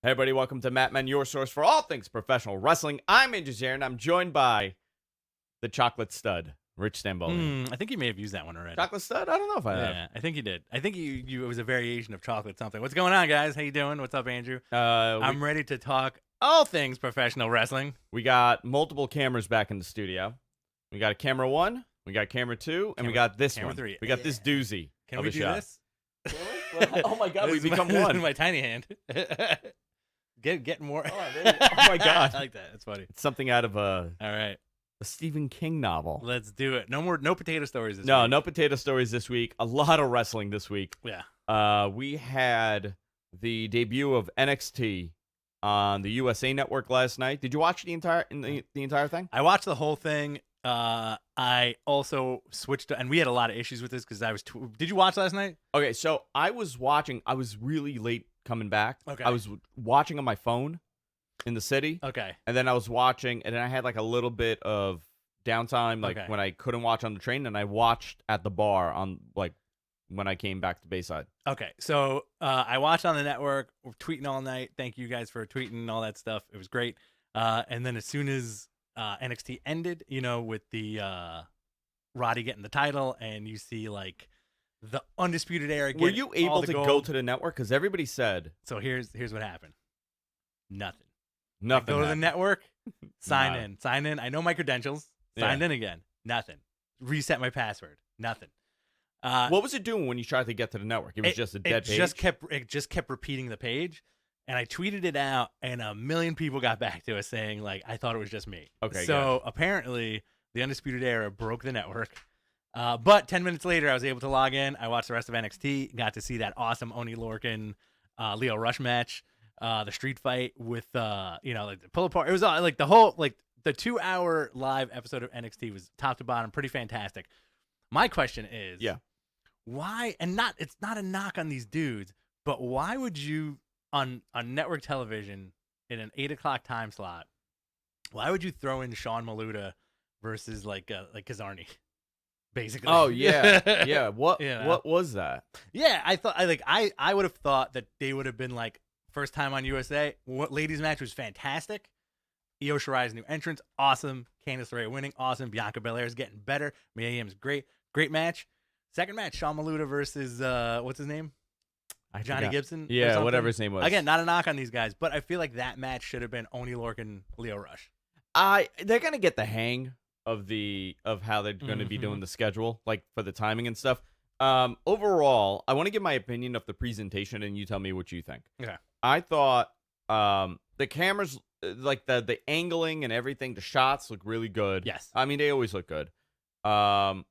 Hey everybody, welcome to Matt Men, your source for all things professional wrestling. I'm Andrew and I'm joined by the chocolate stud, Rich Stamboli. I think you may have used that one already. Chocolate stud? I don't know if I have. Yeah, I think you did. I think you it was a variation of chocolate something. What's going on, guys? How you doing? What's up, Andrew? I'm ready to talk all things professional wrestling. We got multiple cameras back in the studio. We got a camera 1, we got camera 2, and we got this camera one. 3. We got this doozy. Can we do this? Oh my god, we become one. My tiny hand. Get more. Oh my god. I like that. It's funny. It's something out of All right. a Stephen King novel. Let's do it. No potato stories this week. No potato stories this week. A lot of wrestling this week. Yeah. We had the debut of NXT on the USA Network last night. Did you watch the entire thing? I watched the whole thing. I also switched and we had a lot of issues with this because I was. Did you watch last night? Okay, so I was watching. I was really late coming back. Okay. I was watching on my phone in the city. Okay. And then I was watching, and then I had like a little bit of downtime, like Okay. when I couldn't watch on the train, and I watched at the bar on like when I came back to Bayside. Okay, so I watched on the network. We're tweeting all night. Thank you guys for tweeting and all that stuff. It was great. And then as soon as NXT ended, with the Roddy getting the title, and you see like the Undisputed Era. Were you able to go gold. to the network? Because everybody said So here's what happened. Nothing. nothing. Go to the happened. network. Nah. Sign in. I know my credentials. Signed in again. Nothing. Reset my password. Nothing. What was it doing when you tried to get to the network? It was just a dead page. It just kept repeating the page, and I tweeted it out, and a million people got back to us saying like I thought it was just me. Okay, So apparently the Undisputed Era broke the network. But 10 minutes later, I was able to log in. I watched the rest of NXT. Got to see that awesome Oni Lorcan, Leo Rush match, the street fight with like the pull apart. It was like the whole the 2-hour live episode of NXT was top to bottom pretty fantastic. My question is, why? And it's not a knock on these dudes, but why would you on network television in an 8:00 time slot? Why would you throw in Sean Maluda versus like Kazarni? Basically. Oh yeah, yeah. What Yeah. what was that? Yeah, I thought I would have thought that they would have been like first time on USA. What ladies match was fantastic. Io Shirai's new entrance, awesome. Candice LeRae winning, awesome. Bianca Belair's getting better. Mia Yim's great match. Second match, Sean Maluda versus what's his name? I Johnny forgot. Gibson. or Yeah, something. whatever his name was. Again, not a knock on these guys, but I feel like that match should have been Oni Lorcan, Leo Rush. They're gonna get the hang of how they're gonna be doing the schedule, like for the timing and stuff. Overall, I want to give my opinion of the presentation, and you tell me what you think. Okay. I thought the cameras, like the angling and everything, the shots look really good. Yes. I mean they always look good. I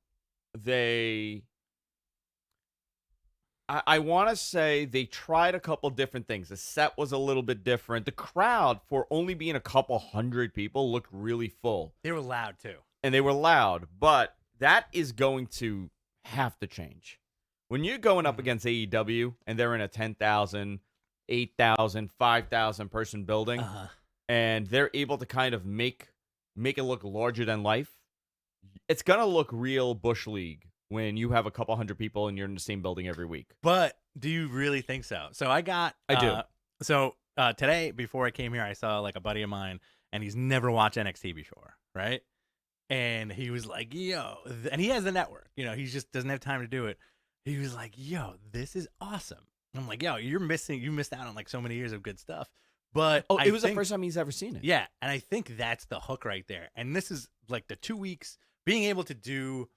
want to say they tried a couple different things. The set was a little bit different. The crowd, for only being a couple hundred people, looked really full. They were loud too. And they were loud, but that is going to have to change. When you're going up against AEW and they're in a 10,000, 8,000, 5,000 person building, and they're able to kind of make it look larger than life, it's going to look real Bush League when you have a couple hundred people and you're in the same building every week. But do you really think so? So I do. So today, before I came here, I saw like a buddy of mine, and he's never watched NXT before, right? And he was like, yo, and he has the network, he just doesn't have time to do it. He was like, yo, this is awesome. I'm like, yo, you missed out on like so many years of good stuff. But it was the first time he's ever seen it. Yeah, and I think that's the hook right there. And this is like the 2 weeks, being able to do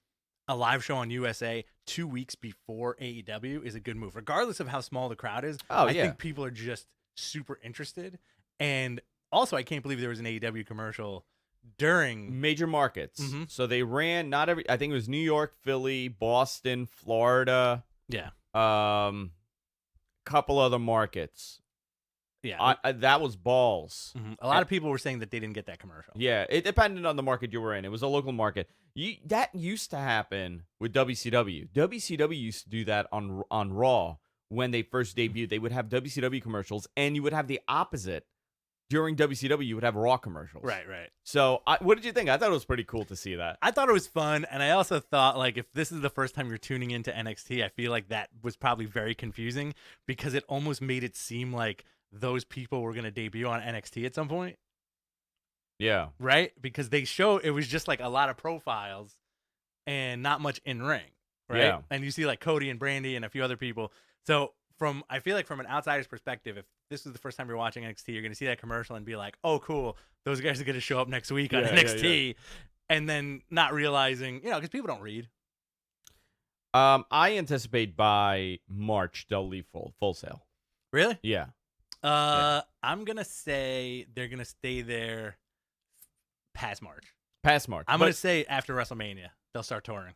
a live show on USA 2 weeks before AEW is a good move, regardless of how small the crowd is. I think people are just super interested. And also, I can't believe there was an AEW commercial during major markets. So they ran I think it was New York, Philly, Boston, Florida. Yeah. Couple other markets. Yeah. That was balls. A lot of people were saying that they didn't get that commercial. Yeah, it depended on the market you were in. It was a local market. That used to happen with WCW. WCW used to do that on Raw when they first debuted. They would have WCW commercials, and you would have the opposite. During WCW, you would have Raw commercials. Right. So, what did you think? I thought it was pretty cool to see that. I thought it was fun, and I also thought, like, if this is the first time you're tuning into NXT, I feel like that was probably very confusing because it almost made it seem like those people were going to debut on NXT at some point, Yeah. right? Because it was just like a lot of profiles and not much in ring, right? Yeah. And you see like Cody and Brandy and a few other people. So I feel like from an outsider's perspective, if this is the first time you're watching NXT, you're going to see that commercial and be like, oh, cool, those guys are going to show up next week on NXT. And then not realizing, because people don't read. I anticipate by March they'll leave full sale. Really? Yeah. I'm going to say they're going to stay there past March. I'm going to say after WrestleMania, they'll start touring.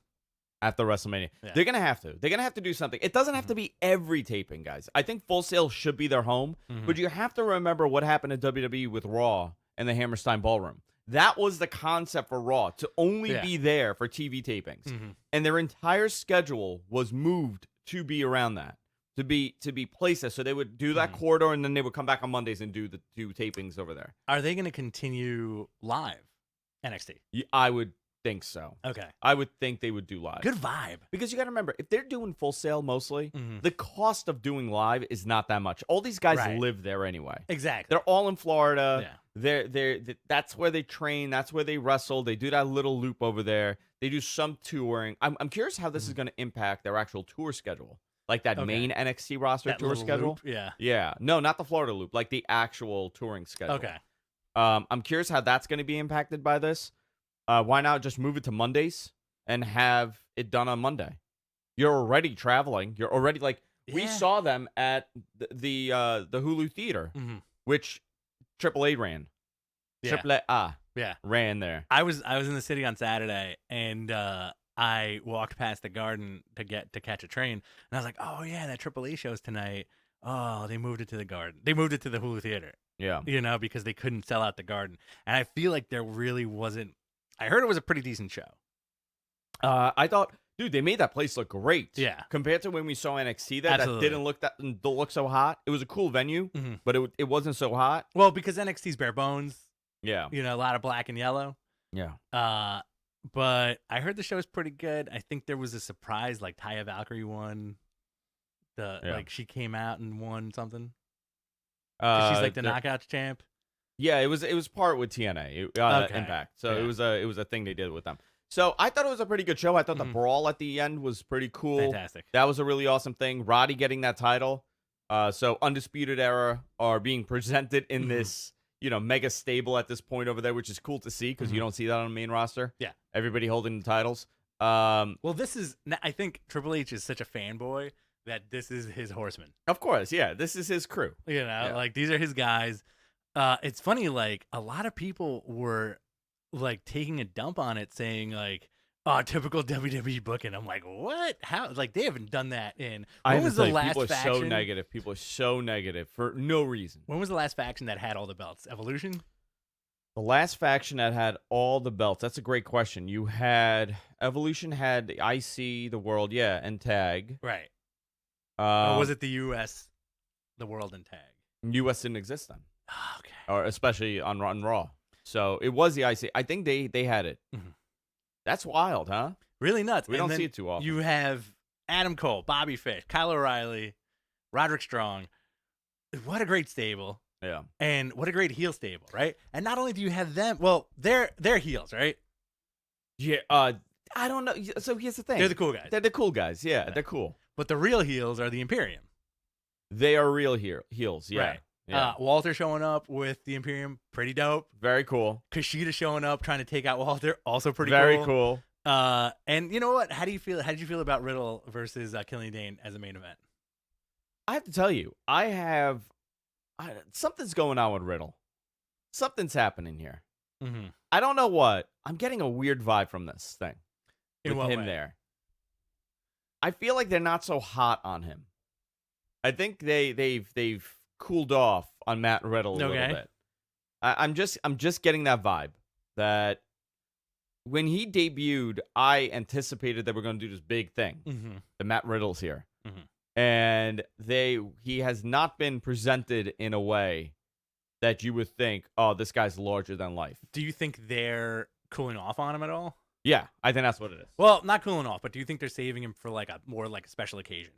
After WrestleMania. Yeah. They're going to have to. They're going to have to do something. It doesn't have to be every taping, guys. I think Full Sail should be their home, but you have to remember what happened in WWE with Raw and the Hammerstein Ballroom. That was the concept for Raw, to only be there for TV tapings. And their entire schedule was moved to be around that, to be places. So they would do that corridor, and then they would come back on Mondays and do tapings over there. Are they going to continue live NXT? I would think so. Okay. I would think they would do live. Good vibe. Because you got to remember, if they're doing Full Sail mostly, the cost of doing live is not that much. All these guys live there anyway. Exactly. They're all in Florida. Yeah. That's where they train. That's where they wrestle. They do that little loop over there. They do some touring. I'm curious how this is going to impact their actual tour schedule. Like that main NXT roster that tour schedule. Loop? Yeah. Yeah. No, not the Florida loop. Like the actual touring schedule. Okay. I'm curious how that's going to be impacted by this. Why not just move it to Mondays and have it done on Monday? You're already traveling. You're already we saw them at the Hulu Theater, which AAA ran. AAA ran there. I was in the city on Saturday, and I walked past the Garden to catch a train, and I was like, oh yeah, that AAA show's tonight. Oh, they moved it to the Garden. They moved it to the Hulu Theater. Yeah. Because they couldn't sell out the Garden, and I feel like there really wasn't. I heard it was a pretty decent show. I thought, dude, they made that place look great. Yeah. Compared to when we saw NXT there, Absolutely. that didn't look so hot. It was a cool venue, but it wasn't so hot. Well, because NXT's bare bones. Yeah. A lot of black and yellow. Yeah. But I heard the show was pretty good. I think there was a surprise, like Taya Valkyrie won. She came out and won something. She's like the Knockouts champ. Yeah, it was part with TNA Impact, so it was a thing they did with them. So I thought it was a pretty good show. I thought the brawl at the end was pretty cool. Fantastic. That was a really awesome thing. Roddy getting that title. So Undisputed Era are being presented in this mega stable at this point over there, which is cool to see because you don't see that on the main roster. Yeah, everybody holding the titles. Well, I think Triple H is such a fanboy that this is his horsemen. Of course, yeah, this is his crew. These are his guys. It's funny, like a lot of people were like taking a dump on it, saying like, "Oh, typical WWE booking." I'm like, "What? How? Like they haven't done that in." When was the last faction? So negative. People are so negative for no reason. When was the last faction that had all the belts? Evolution. The last faction that had all the belts. That's a great question. You had Evolution, had the IC, the World, and Tag. Right. Or was it the US, the World, and Tag? US didn't exist then. Okay. Or especially on Raw. So it was the IC. I think they had it. That's wild, huh? Really nuts. We don't see it too often. You have Adam Cole, Bobby Fish, Kyle O'Reilly, Roderick Strong. What a great stable. Yeah. And what a great heel stable, right? And not only do you have them, well, they're heels, right? Yeah. I don't know. So here's the thing. They're the cool guys. They're the cool guys. Yeah, they're cool. But the real heels are the Imperium. They are real heels. Yeah. Right. Yeah. Walter showing up with the Imperium, pretty dope. Very cool. Kushida showing up, trying to take out Walter, also pretty Very cool. cool. And you know what? How did you feel about Riddle versus Killian Dane as a main event? I have to tell you, something's going on with Riddle. Something's happening here. I don't know what. I'm getting a weird vibe from this thing. In what him way? There. I feel like they're not so hot on him. I think they've cooled off on Matt Riddle a little bit. I'm just getting that vibe that when he debuted, I anticipated they were going to do this big thing. The Matt Riddle's here, and he has not been presented in a way that you would think, oh, this guy's larger than life. Do you think they're cooling off on him at all? Yeah, I think that's what it is. Well, not cooling off, but do you think they're saving him for like a more like a special occasion?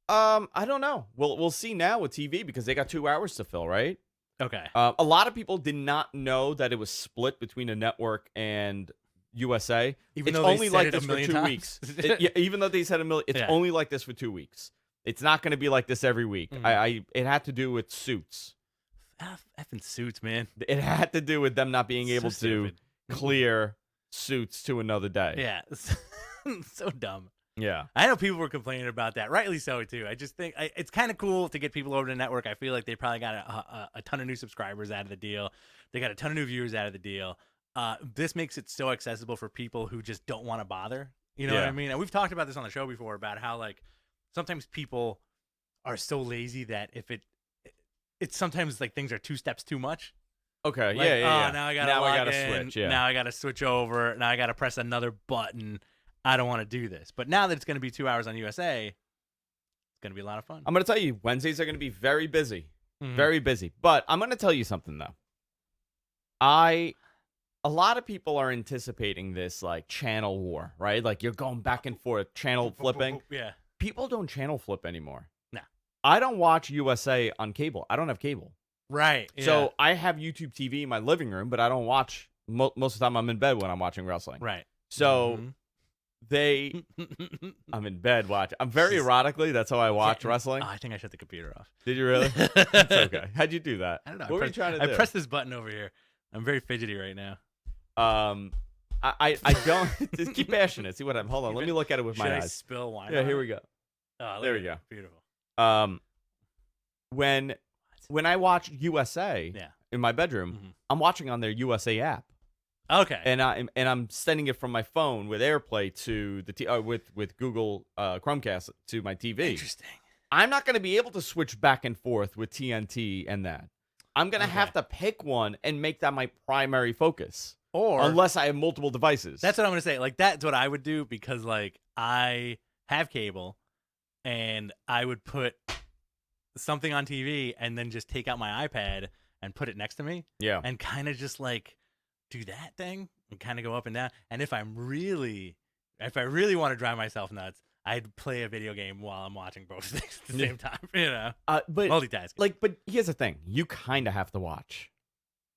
I don't know. We'll see now with TV because they got 2 hours to fill, right? Okay. A lot of people did not know that it was split between a network and USA. Even it's though they only said like it this a for million 2 times. weeks. Yeah, even though they said a million, it's Yeah. only like this for 2 weeks. It's not going to be like this every week. It had to do with suits. Effing suits, man. It had to do with them not being able to stupid. clear suits to another day. Yeah. So dumb. Yeah. I know people were complaining about that, rightly so too. I just think it's kind of cool to get people over to the network. I feel like they probably got a ton of new subscribers out of the deal. They got a ton of new viewers out of the deal. This makes it so accessible for people who just don't want to bother. You know what I mean? And we've talked about this on the show before about how like sometimes people are so lazy that if it's sometimes like things are 2 steps too much. Okay. Like, yeah. Now I gotta switch. Yeah. Now I gotta switch over. Now I gotta press another button. I don't want to do this. But now that it's gonna be 2 hours on USA, it's gonna be a lot of fun. I'm gonna tell you, Wednesdays are gonna be very busy. Mhm. Very busy. But I'm gonna tell you something though. A lot of people are anticipating this like channel war, right? Like you're going back and forth, channel flipping. Yeah. People don't channel flip anymore. No. I don't watch USA on cable. I don't have cable. Right. Yeah. So I have YouTube TV in my living room, but I don't watch most of the time. I'm in bed when I'm watching wrestling. Right. So I'm in bed watching. I'm very erotically. That's how I watch wrestling. Oh, I think I shut the computer off. Did you really? It's okay. How'd you do that? I don't know. What were you trying to do? I pressed this button over here. I'm very fidgety right now. I don't just keep bashing it. See what I'm. Hold on. Let me look at it with my Should I eyes. spill wine? Yeah, on here it? we go. Oh, There look we at go. it. Beautiful. When I watch USA Yeah. in my bedroom, Mhm. I'm watching on their USA app. Okay. And I'm sending it from my phone with AirPlay to the with Google Chromecast to my TV. Interesting. I'm not going to be able to switch back and forth with TNT and that. I'm going to have to pick one and make that my primary focus. Or Unless I have multiple devices. that's what I'm gonna say. Like that's what I would do because like I have cable, and I would put something on TV and then just take out my iPad and put it next to me. Yeah. And kind of just like do that thing and kind of go up and down. And if I really want to drive myself nuts, I'd play a video game while I'm watching both things at the same time. You know, But multitasking. but here's the thing: you kind of have to watch.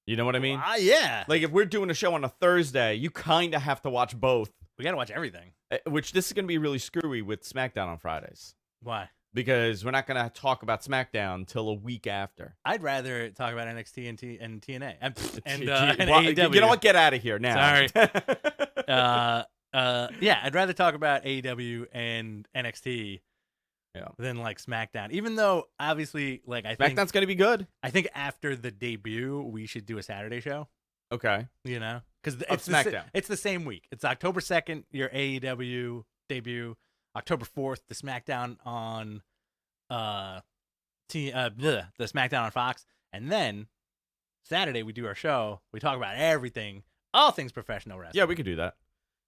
You know what I mean? Yeah. Like if we're doing a show on a Thursday, you kind of have to watch both. We gotta watch everything. Which this is going to be really screwy with SmackDown on Fridays Why? because we're not going to talk about SmackDown until a week after. I'd rather talk about NXT and TNA and Well, AEW. you know what? Get out of here now. Sorry. Yeah, I'd rather talk about AEW and NXT than like SmackDown. Even though obviously, like I think SmackDown's going to be good. I think after the debut, we should do a Saturday show. Okay. You know, because Of SmackDown. It's the same week. It's October 2nd, your AEW debut. October 4th, the SmackDown on the SmackDown on Fox, and then Saturday we do our show. We talk about everything, all things professional wrestling. Yeah, we could do that.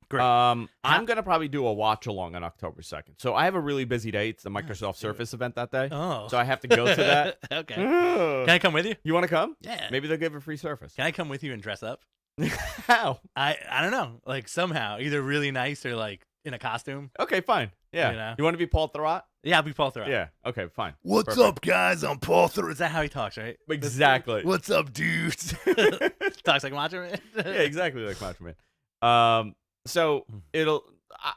Great. I'm going to probably do a watch along on October 2nd. So I have a really busy day. It's the Microsoft Surface event that day. Oh, So I have to go to that. Okay. Can I come with you? You want to come? Yeah. Maybe they'll give a free Surface. Can I come with you and dress up? How? I don't know. Like somehow, either really nice or like in a costume. Okay, fine. Yeah. You know? You want to be Paul Thurrott? Yeah, I'll be Paul Thurrott. Yeah. Okay, fine. What's Perfect. up, guys? I'm Paul Thurrott. Is that how he talks, right? Exactly. What's up, dudes? Talks like Macho Man. Yeah, exactly like Macho Man. So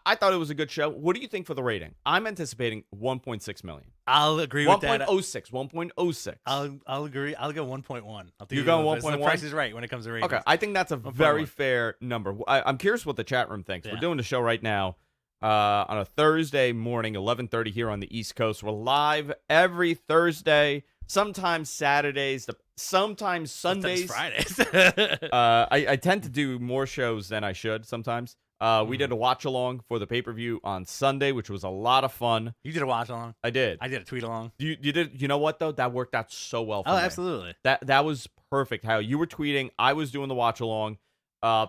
I thought it was a good show. What do you think for the rating? I'm anticipating 1.6 million. I'll agree with that. 1.06. 1.06. I'll agree. I'll go 1.1. I'll do You go the 1.1? Price is right when it comes to ratings. Okay, I think that's a 1.1. very fair number. I'm curious what the chat room thinks. Yeah. We're doing the show right now on a Thursday morning, 11:30 here on the East Coast. We're live every Thursday, sometimes Saturdays, sometimes Sundays. Fridays. I tend to do more shows than I should sometimes. We did a watch along for the pay-per-view on Sunday, which was a lot of fun. You did a watch along. I did. I did a tweet along. You did. You know what though? That worked out so well for Oh, me. absolutely. That was perfect. How you were tweeting, I was doing the watch along.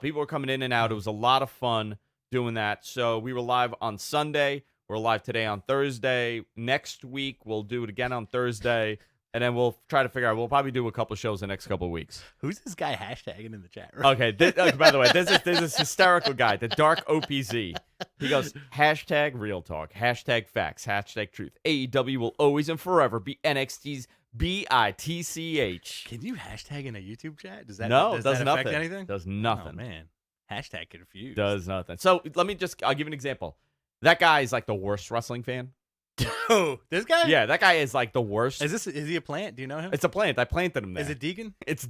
People were coming in and out. It was a lot of fun doing that. So we were live on Sunday. We're live today on Thursday. Next week we'll do it again on Thursday. and then we'll try to figure out. We'll probably do a couple shows the next couple of weeks. Who's this guy hashtagging in the chat room? Okay. By the way, there's this hysterical guy, the Dark OPZ. He goes, hashtag real talk, hashtag facts, hashtag truth. AEW will always and forever be NXT's BITCH. Can you hashtag in a YouTube chat? Does that No, does does that nothing. affect anything? Does nothing. Oh, man. Hashtag confused. Does nothing. So I'll give you an example. That guy is like the worst wrestling fan. Oh, this guy? Yeah, that guy is like the worst. Is he a plant? Do you know him? It's a plant. I planted him there. Is it Deacon? I it's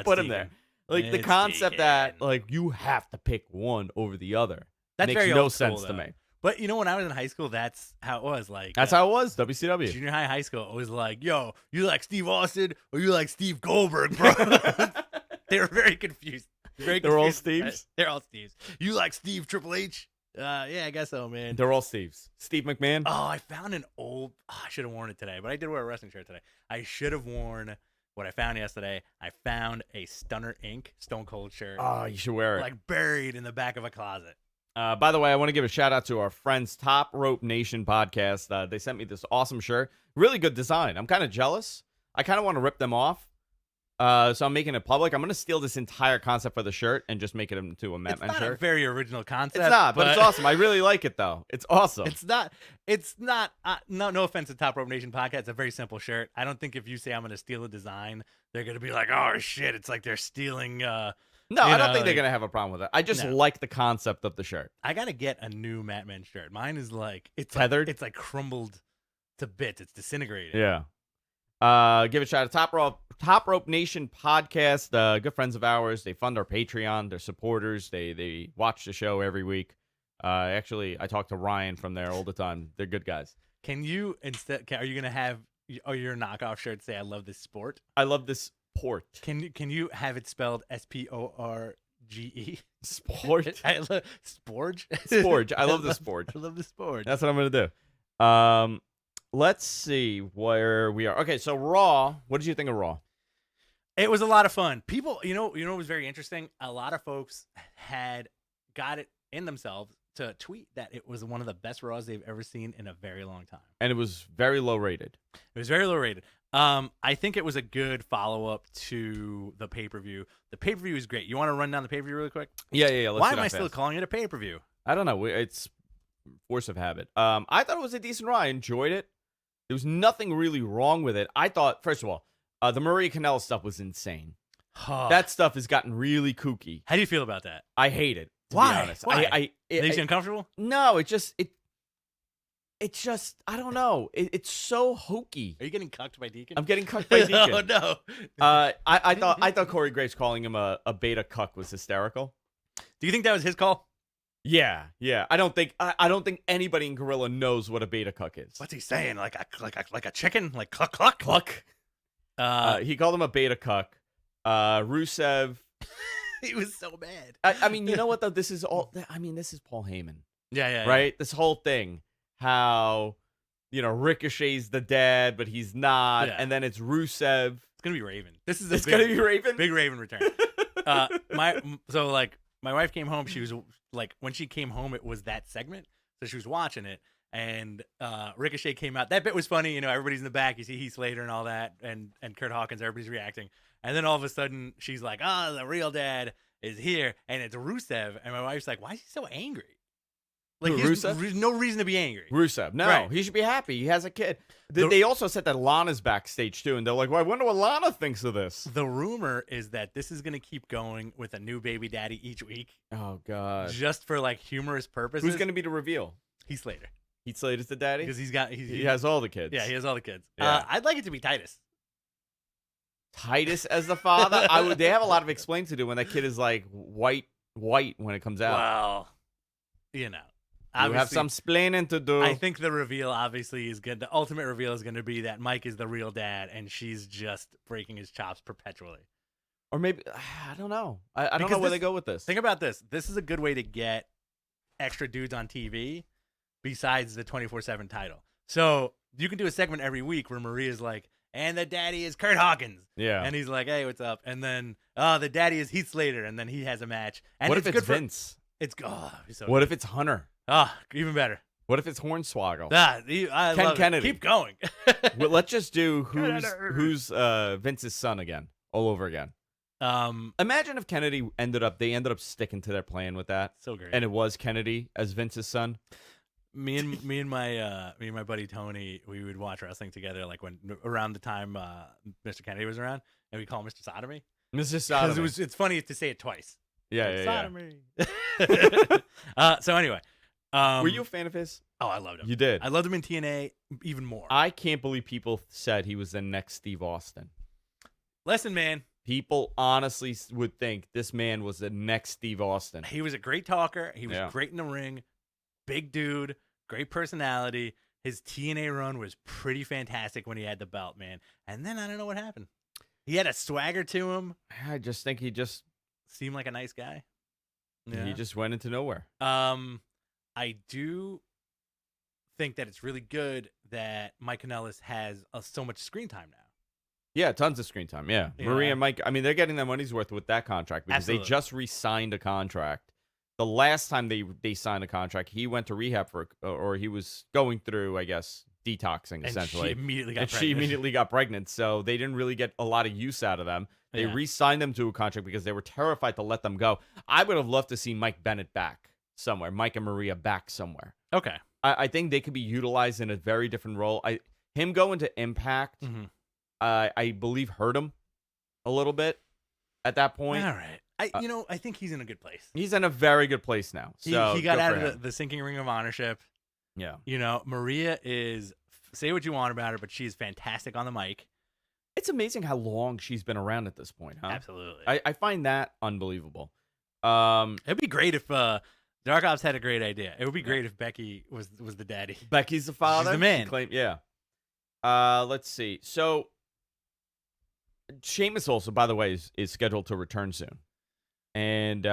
put him Deacon. there. Like the It's concept Deacon. that like you have to pick one over the other. That's makes very no old school, sense to though. me. But you know, when I was in high school, that's how it was. Like That's how it was. WCW. junior high school, it was like, yo, you like Steve Austin or you like Steve Goldberg, bro? They were very confused. They're all Steves? They're all Steves. You like Steve Triple H? Yeah, I guess so, man. They're all Steves. Steve McMahon. Oh, I found an old. I should have worn it today, but I did wear a wrestling shirt today. I should have worn what I found yesterday. I found a Stunner Inc. Stone Cold shirt, Oh, you should wear it. like buried in the back of a closet. By the way, I want to give a shout out to our friends Top Rope Nation podcast. They sent me this awesome shirt. Really good design. I'm kind of jealous. I kind of want to rip them off. So I'm making it public. I'm going to steal this entire concept for the shirt and just make it into a It's Matman not a shirt. very original concept. It's not, but it's awesome. I really like it, though. It's awesome. It's not. It's not. No offense to Top Rope Nation podcast. It's a very simple shirt. I don't think if you say I'm going to steal a design, they're going to be like, "Oh shit!" It's like they're stealing. No, you I don't know, think they're like- going to have a problem with it. I just No. like the concept of the shirt. I got to get a new Matman shirt. Mine is like it's Tethered? Like, it's like crumbled to bits. It's disintegrated. Yeah. Give a shout out to Top Rope Nation podcast. Good friends of ours. They fund our Patreon. They're supporters. They watch the show every week. Actually, I talk to Ryan from there all the time. They're good guys. Can you are you gonna have your knockoff shirt say "I love this sport"? I love this port. Can you have it spelled SPORGE? Sport. I love Sporge. Sporge. I love the Sporge. I love the Sporge. That's what I'm going to do. Let's see where we are. Okay, so Raw. What did you think of Raw? It was a lot of fun. People, you know what was very interesting? A lot of folks had got it in themselves to tweet that it was one of the best Raws they've ever seen in a very long time. And it was very low rated. It was very low rated. I think it was a good follow-up to the pay-per-view. The pay-per-view is great. You want to run down the pay-per-view really quick? Yeah. Let's Why do am that I still fast. calling it a pay-per-view? I don't know. It's force of habit. I thought it was a decent Raw. I enjoyed it. There was nothing really wrong with it. I thought, first of all, the Maria Kanellis stuff was insane. That stuff has gotten really kooky. How do you feel about that? I hate it. To Why? Be honest. Why? Makes you uncomfortable? No, it's just I don't know. It's so hokey. Are you getting cucked by Deacon? I'm getting cucked by Deacon. Oh no. I thought Corey Graves calling him a beta cuck was hysterical. Do you think that was his call? Yeah. I don't think anybody in Gorilla knows what a beta cuck is. What's he saying? Like a chicken? Like cluck cluck? Cluck. He called him a beta cuck. Rusev. He was so mad. I mean, you know what though? This is Paul Heyman, Yeah. right? This whole thing, how Ricochet's the dad, but he's not, Yeah. and then it's Rusev. It's gonna be Raven. This is It's gonna be Raven. Big Raven return. My wife came home. She was like, when she came home, it was that segment, so she was watching it, and Ricochet came out. That bit was funny. Everybody's in the back. You see Heath Slater and all that, and Kurt Hawkins. Everybody's reacting, and then all of a sudden, she's like, "Oh, the real dad is here," and it's Rusev. And my wife's like, "Why is he so angry? Like, Who, there's Rusev? no reason to be angry." Rusev. No, Right. he should be happy. He has a kid. They also said that Lana's backstage too, and they're like, "Well, I wonder what Lana thinks of this." The rumor is that this is going to keep going with a new baby daddy each week, Oh God. just for like humorous purposes. Who's gonna be the reveal? Heath Slater, Heath Slater's the daddy. because He has all the kids. Yeah, he has all the kids. Yeah. I'd like it to be Titus. Titus as the father. They have a lot of explain to do when that kid is like white when it comes out. Well, You have obviously, some splaining to do. I think the reveal obviously is good. The ultimate reveal is going to be that Mike is the real dad, and she's just breaking his chops perpetually. Or maybe I don't know. I don't Because know where this- they go with this. Think about this. This is a good way to get extra dudes on TV besides the 24/7 title. So you can do a segment every week where Maria's like, and the daddy is Kurt Hawkins. Yeah. And he's like, hey, what's up? And then, the daddy is Heath Slater. And then he has a match. And what if it's good Vince? It's, oh, he's so What if it's Hunter? Oh, even better. What if it's Hornswoggle? I Ken love it. Kennedy. Keep going. Well, let's just do who's Vince's son again, all over again. Imagine if Kennedy ended up sticking to their plan with that, So great. and it was Kennedy as Vince's son. Me and my buddy Tony, we would watch wrestling together, like when around the time Mr. Kennedy was around, and we call him Mr. Sodomy. Mr. Sodomy. Because it's funny to say it twice. Yeah. Sodomy. So anyway, Were you a fan of his? Oh, I loved him. You did. I loved him in TNA even more. I can't believe people said he was the next Steve Austin. Listen, man, People honestly would think this man was the next Steve Austin. he was a great talker. He was Yeah. great in the ring. Big dude, great personality. His TNA run was pretty fantastic when he had the belt, man. And then I don't know what happened. He had a swagger to him. I just think he just Seemed like a nice guy. he just went into nowhere. I do think that it's really good that Mike Kanellis has so much screen time now. Yeah, tons of screen time. Yeah. Yeah. Maria and Mike, I mean, they're getting their money's worth with that contract because Absolutely. they just re-signed a contract. The last time they signed a contract, he went to rehab or he was going through, I guess, detoxing And essentially. she immediately got And pregnant. she immediately got pregnant, so they didn't really get a lot of use out of them. They Yeah. re-signed them to a contract because they were terrified to let them go. I would have loved to see Mike Bennett back somewhere, Mike and Maria back somewhere. Okay. I think they could be utilized in a very different role. Him going to Impact, Mhm. I believe, hurt him a little bit at that point. All right. I think he's in a good place. He's in a very good place now. So He got good out for of him. the sinking ring of ownership. Yeah. Maria is, say what you want about her, but she's fantastic on the mic. It's amazing how long she's been around at this point, huh? Absolutely. I find that unbelievable. It'd be great if Dark Ops had a great idea. It would be great if Becky was the daddy. Becky's the father. the man. Yeah. Let's see. So Sheamus also, by the way, is scheduled to return soon. And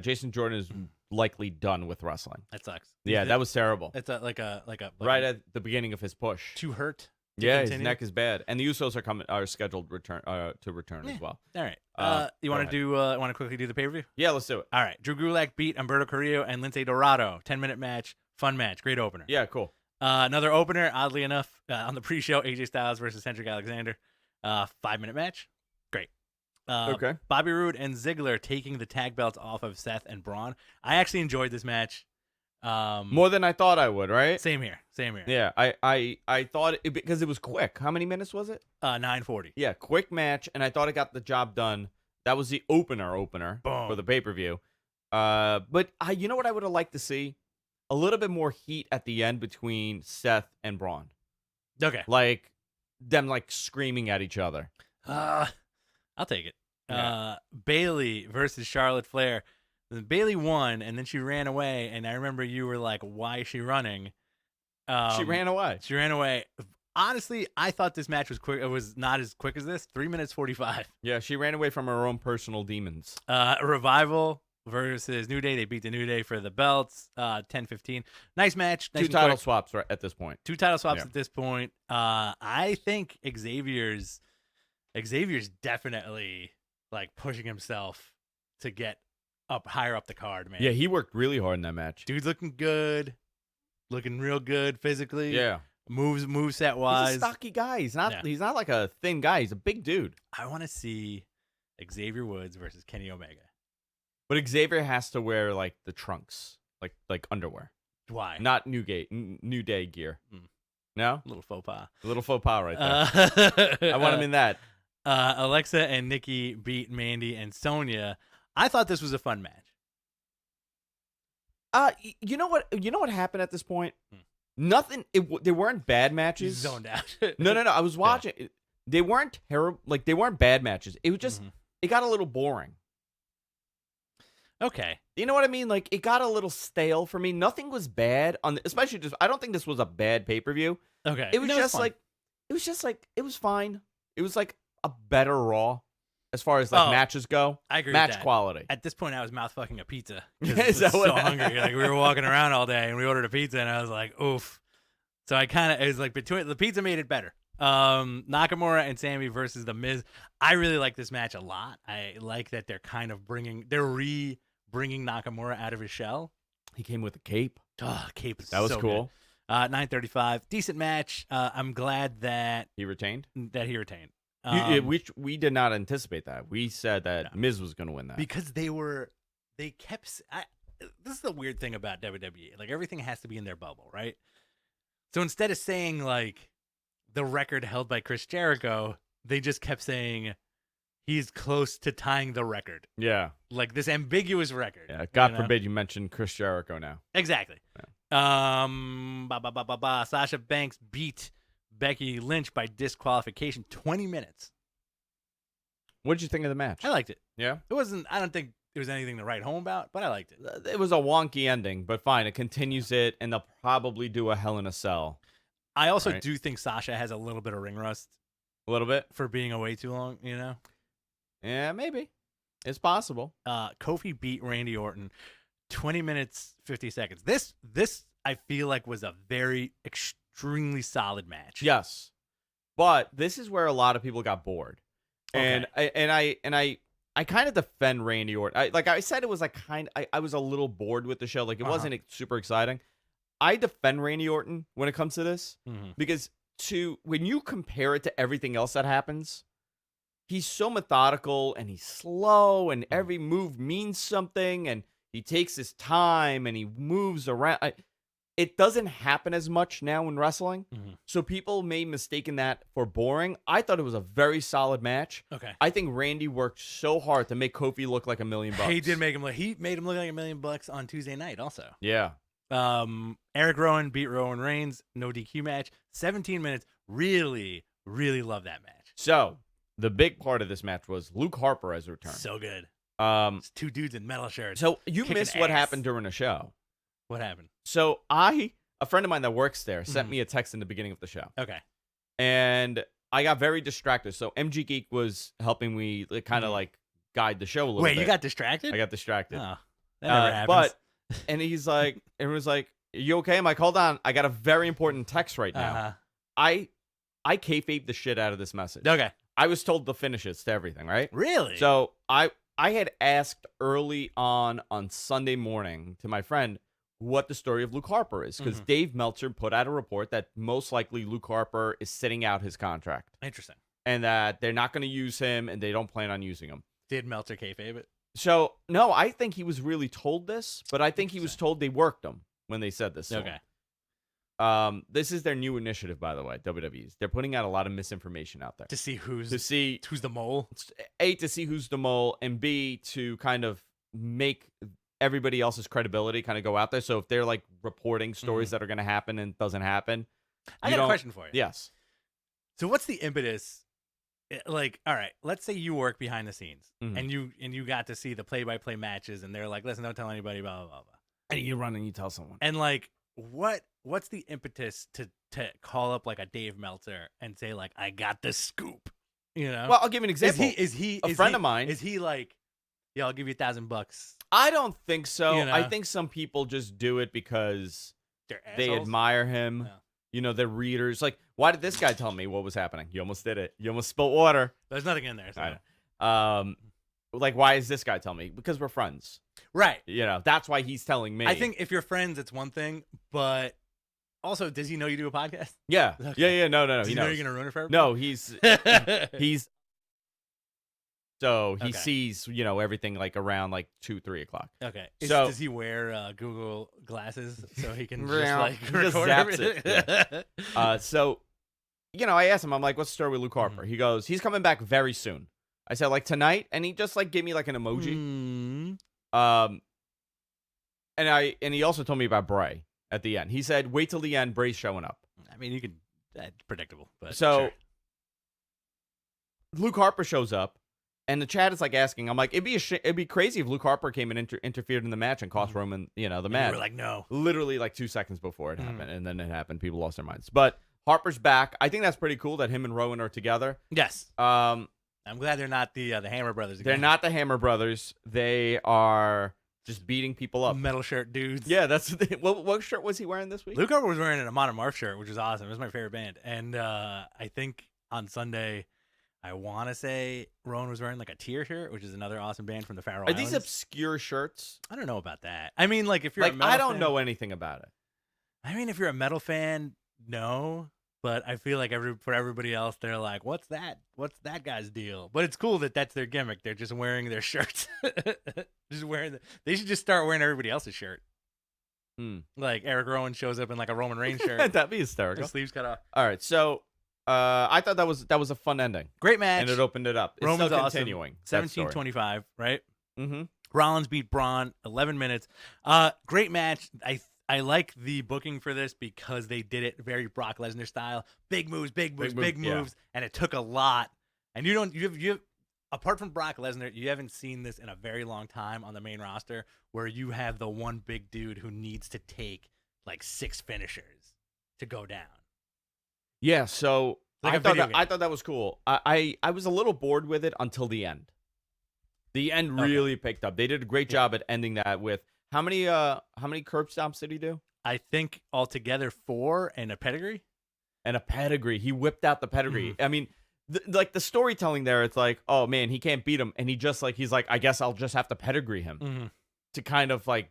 Jason Jordan is likely done with wrestling. That sucks. Yeah, that was terrible. It's like a Right at the beginning of his push. too hurt. to Yeah, his continue? neck is bad. And the Usos are scheduled to return Yeah. as well. All right. You go want to quickly do the pay-per-view? Yeah, let's do it. All right. Drew Gulak beat Humberto Carrillo and Lince Dorado. 10-minute match. Fun match. Great opener. Yeah, cool. Another opener, oddly enough, on the pre-show, AJ Styles versus Cedric Alexander. 5-minute match. Great. Okay. Bobby Roode and Ziggler taking the tag belts off of Seth and Braun. I actually enjoyed this match. More than I thought I would, right? Same here. Yeah, I thought it because it was quick. How many minutes was it? 9:40. Yeah, quick match, and I thought it got the job done. That was the opener Boom. for the pay-per-view. But you know what I would have liked to see? A little bit more heat at the end between Seth and Braun. Okay. Like them like screaming at each other. I'll take it. Yeah. Bailey versus Charlotte Flair. Bailey won, and then she ran away. And I remember you were like, "Why is she running?" She ran away. She ran away. Honestly, I thought this match was quick. It was not as quick as this. 3 minutes 45. Yeah, she ran away from her own personal demons. Revival versus New Day. They beat the New Day for the belts. 10-15. Nice match. Nice Two and title quick. swaps right at this point. Two title swaps Yeah. at this point. I think Xavier's definitely like pushing himself to get up higher up the card, man. Yeah, he worked really hard in that match. Dude's looking good, looking real good physically. Yeah. Moveset He's a wise. stocky guy. He's not. Yeah. He's not like a thin guy. He's a big dude. I want to see Xavier Woods versus Kenny Omega. But Xavier has to wear like the trunks, like underwear, Why? not New Day gear. Hmm. No, A little faux pas. a little faux pas right there. I want him in that. Alexa and Nikki beat Mandy and Sonya. I thought this was a fun match. You know what? You know what happened at this point? Nothing. They weren't bad matches. Zoned out. No. I was watching. They weren't terrible. Like they weren't bad matches. It was just. Mhm. It got a little boring. Okay. You know what I mean? Like it got a little stale for me. Nothing was bad especially just. I don't think this was a bad pay-per-view. Okay. It was No, just fun. like. It was just like. It was fine. It was like a better Raw, as far as like Oh, matches go. I agree Match with that. quality. At this point, I was mouth fucking a pizza. 'Cause Is I was that so what- hungry. Like we were walking around all day, and we ordered a pizza, and I was like, "Oof." So it was like between the pizza made it better. Nakamura and Sammy versus The Miz. I really like this match a lot. I like that they're kind of bringing Nakamura out of his shell. He came with a cape. Oh, cape is That was so cool. good. 9:35, decent match. I'm glad that He retained. he retained. We did not anticipate that. We said that Miz was going to win that. Because they kept. This is the weird thing about WWE. Like, everything has to be in their bubble, right? So instead of saying like the record held by Chris Jericho, they just kept saying he's close to tying the record. Yeah. Like this ambiguous record. Yeah. God forbid you mention Chris Jericho now. Exactly. Sasha Banks beat Becky Lynch by disqualification, 20 minutes. What did you think of the match? I liked it. Yeah. It wasn't. I don't think there was anything to write home about, but I liked it. It was a wonky ending, but fine. It continues it, and they'll probably do a Hell in a Cell. I also do think Sasha has a little bit of ring rust. A little bit? For being away too long, you know? Yeah, maybe. It's possible. Kofi beat Randy Orton 20 minutes, 50 seconds. This I feel like was a very extremely solid match. Yes. But this is where a lot of people got bored. Okay. And I kind of defend Randy Orton. I said, it was like I was a little bored with the show. Like, it wasn't super exciting. I defend Randy Orton when it comes to this because when you compare it to everything else that happens, he's so methodical and he's slow and every move means something and he takes his time and he moves around. It doesn't happen as much now in wrestling. So people may mistaken that for boring. I thought it was a very solid match. Okay. I think Randy worked so hard to make Kofi look like $1 million. He did make him look. He made him look like $1 million on Tuesday night also. Yeah. Eric Rowan beat Rowan Reigns, no DQ match, 17 minutes. Really, really love that match. So the big part of this match was Luke Harper has returned. So good. It's two dudes in metal shirts. So you missed what ass. happened during the show. What happened? So a friend of mine that works there sent me a text in the beginning of the show. Okay. And I got very distracted. So MG Geek was helping me kind of like guide the show a little bit. Wait, you got distracted? I got distracted. Oh, that never happens. And he's like, everyone's like, "Are you okay?" I'm like, "Hold on, I got a very important text right now." I kayfabe the shit out of this message. Okay. I was told the finishes to everything, right? Really? So I had asked early on Sunday morning to my friend what the story of Luke Harper is, because Dave Meltzer put out a report that most likely Luke Harper is sitting out his contract. Interesting. And that they're not going to use him and they don't plan on using him. Did Meltzer kayfabe it? So, no, I think he was really told this, but I think he was told they worked him when they said this. Okay. This is their new initiative, by the way, WWE's. They're putting out a lot of misinformation out there. To see who's the mole? A, to see who's the mole, and B, to kind of make everybody else's credibility kind of go out there. So if they're like reporting stories that are going to happen and it doesn't happen. I got a question for you. Yes. So what's the impetus? Like, all right, let's say you work behind the scenes and you got to see the play-by-play matches and they're like, listen, don't tell anybody, blah, blah, blah, blah. And you run and you tell someone. And like, what's the impetus to call up like a Dave Meltzer and say like, I got the scoop, you know? Well, I'll give you an example. Is he a friend of mine? Is he like, yeah, I'll give you $1,000? I don't think so. You know? I think some people just do it because they assholes? admire him. Yeah. You know, they're readers. Like, why did this guy tell me what was happening? You almost did it. You almost spilled water. There's nothing in there. So. Like, why is this guy telling me? Because we're friends. Right. You know, that's why he's telling me. I think if you're friends, it's one thing, but also, does he know you do a podcast? Yeah. Okay. Yeah. No. Does he know knows. you're going to ruin it for everybody? No, he's. So he Okay. sees, you know, everything like around like 2-3 o'clock. Okay. So- Does he wear Google glasses so he can just Yeah. like He just record zaps everything? it, So, you know, I asked him, I'm like, what's the story with Luke Harper? He goes, he's coming back very soon. I said, like tonight? And he just like gave me like an emoji. And he also told me about Bray at the end. He said, wait till the end, Bray's showing up. I mean, you could. That's predictable. But So sure. Luke Harper shows up, and the chat is like asking, I'm like, it'd be crazy if Luke Harper came and interfered in the match and cost Roman, you know, the And match. you were like, no. Literally like 2 seconds before it happened, and then it happened. People lost their minds. But Harper's back. I think that's pretty cool that him and Rowan are together. Yes. I'm glad they're not the Hammer Brothers again. They're not the Hammer Brothers. They are just beating people up. metal shirt dudes. Yeah, that's what shirt was he wearing this week? Luke Harper was wearing a Modern Marf shirt, which is awesome. It was my favorite band. And I think on Sunday, I want to say Rowan was wearing like a Tear shirt, which is another awesome band from the Faroe Are Islands. these obscure shirts? I don't know about that. I mean, like if you're Like a metal I don't fan- know anything about it. I mean, if you're a metal fan, no. But I feel like for everybody else, they're like, "What's that? What's that guy's deal?" But it's cool that that's their gimmick. They're just wearing their shirts. They should just start wearing everybody else's shirt. Like Eric Rowan shows up in like a Roman Reigns shirt. That'd be hysterical. His sleeves cut off. All right, so I thought that was a fun ending. Great match. And it opened it up. It's Roman's still awesome. continuing. 17-25, right? Mm-hmm. Rollins beat Braun, 11 minutes. Great match. I like the booking for this because they did it very Brock Lesnar style. Big moves, and it took a lot. And you apart from Brock Lesnar, you haven't seen this in a very long time on the main roster where you have the one big dude who needs to take like 6 finishers to go down. Yeah, so Like I thought that was cool. I was a little bored with it until the end. The end really picked up. They did a great job at ending that with how many curb stomps did he do? I think altogether 4 and a pedigree. And a pedigree. He whipped out the pedigree. I mean, like the storytelling there, it's like, oh man, he can't beat him, and he's like, I guess I'll just have to pedigree him to kind of like.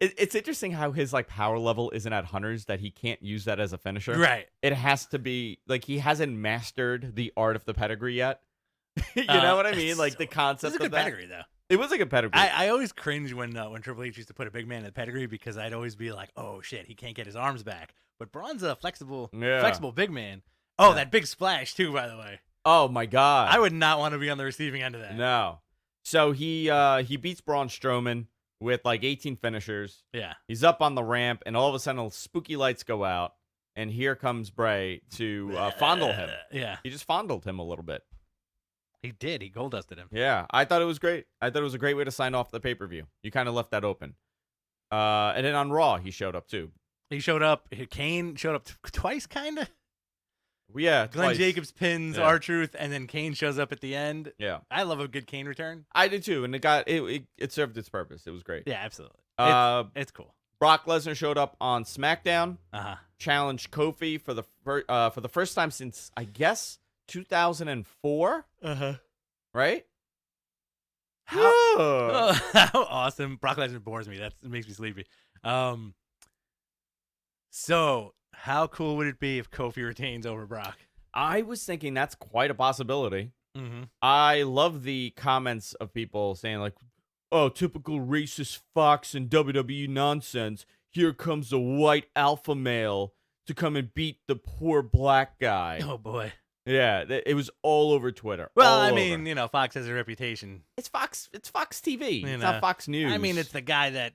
It's interesting how his like power level isn't at Hunter's, that he can't use that as a finisher. Right. It has to be like he hasn't mastered the art of the pedigree yet. You know what I mean? Like the concept of that. It was a good pedigree, though. It was a good pedigree. I always cringe when Triple H used to put a big man in the pedigree because I'd always be like, oh shit, he can't get his arms back. But Braun's a flexible big man. Oh, that big splash too, by the way. Oh my god. I would not want to be on the receiving end of that. No. So he beats Braun Strowman with like 18 finishers. Yeah. He's up on the ramp, and all of a sudden, spooky lights go out, and here comes Bray to fondle him. Yeah. He just fondled him a little bit. He did. He gold dusted him. Yeah, I thought it was great. I thought it was a great way to sign off the pay-per-view. You kind of left that open. And then on Raw, he showed up too. He showed up. Kane showed up twice, kind of. Yeah, Glenn twice. Jacobs pins R-Truth, and then Kane shows up at the end. Yeah. I love a good Kane return. I do too, and it served its purpose. It was great. Yeah, absolutely. It's cool. Brock Lesnar showed up on Smackdown. Challenged Kofi for the first time since, I guess, 2004. Right? How awesome. Brock Lesnar bores me. It makes me sleepy. So how cool would it be if Kofi retains over Brock? I was thinking that's quite a possibility. Mm-hmm. I love the comments of people saying like, oh, typical racist Fox and WWE nonsense. Here comes the white alpha male to come and beat the poor black guy. Oh, boy. Yeah, it was all over Twitter. Well, I mean, Fox has a reputation. It's Fox TV. It's not Fox News. I mean, it's the guy that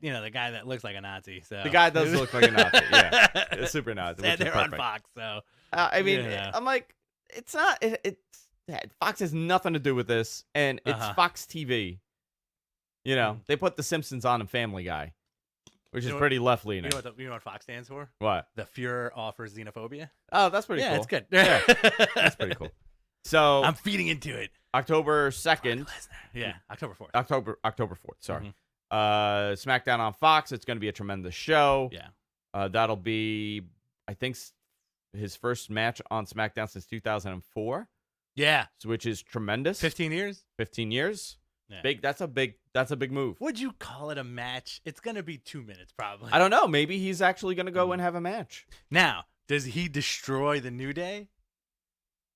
looks like a Nazi. So the guy does look like a Nazi. Yeah, a super Nazi. And they're on Fox, so I mean, I'm like, it's not. Fox has nothing to do with this, and it's Fox TV. They put The Simpsons on and Family Guy, which is pretty left-leaning. You know what Fox stands for? What? The Fuhrer offers xenophobia. Oh, that's pretty cool. Yeah, it's good. Yeah, that's pretty cool. So I'm feeding into it. October 2nd. Yeah, October 4th. October 4th. Sorry. SmackDown on Fox. It's going to be a tremendous show. Yeah. That'll be, I think, his first match on SmackDown since 2004. Yeah. Which is tremendous. 15 years. 15 years. Yeah. Big. That's a big move. Would you call it a match? It's gonna be 2 minutes probably. I don't know. Maybe he's actually gonna go and have a match. Now, does he destroy the New Day?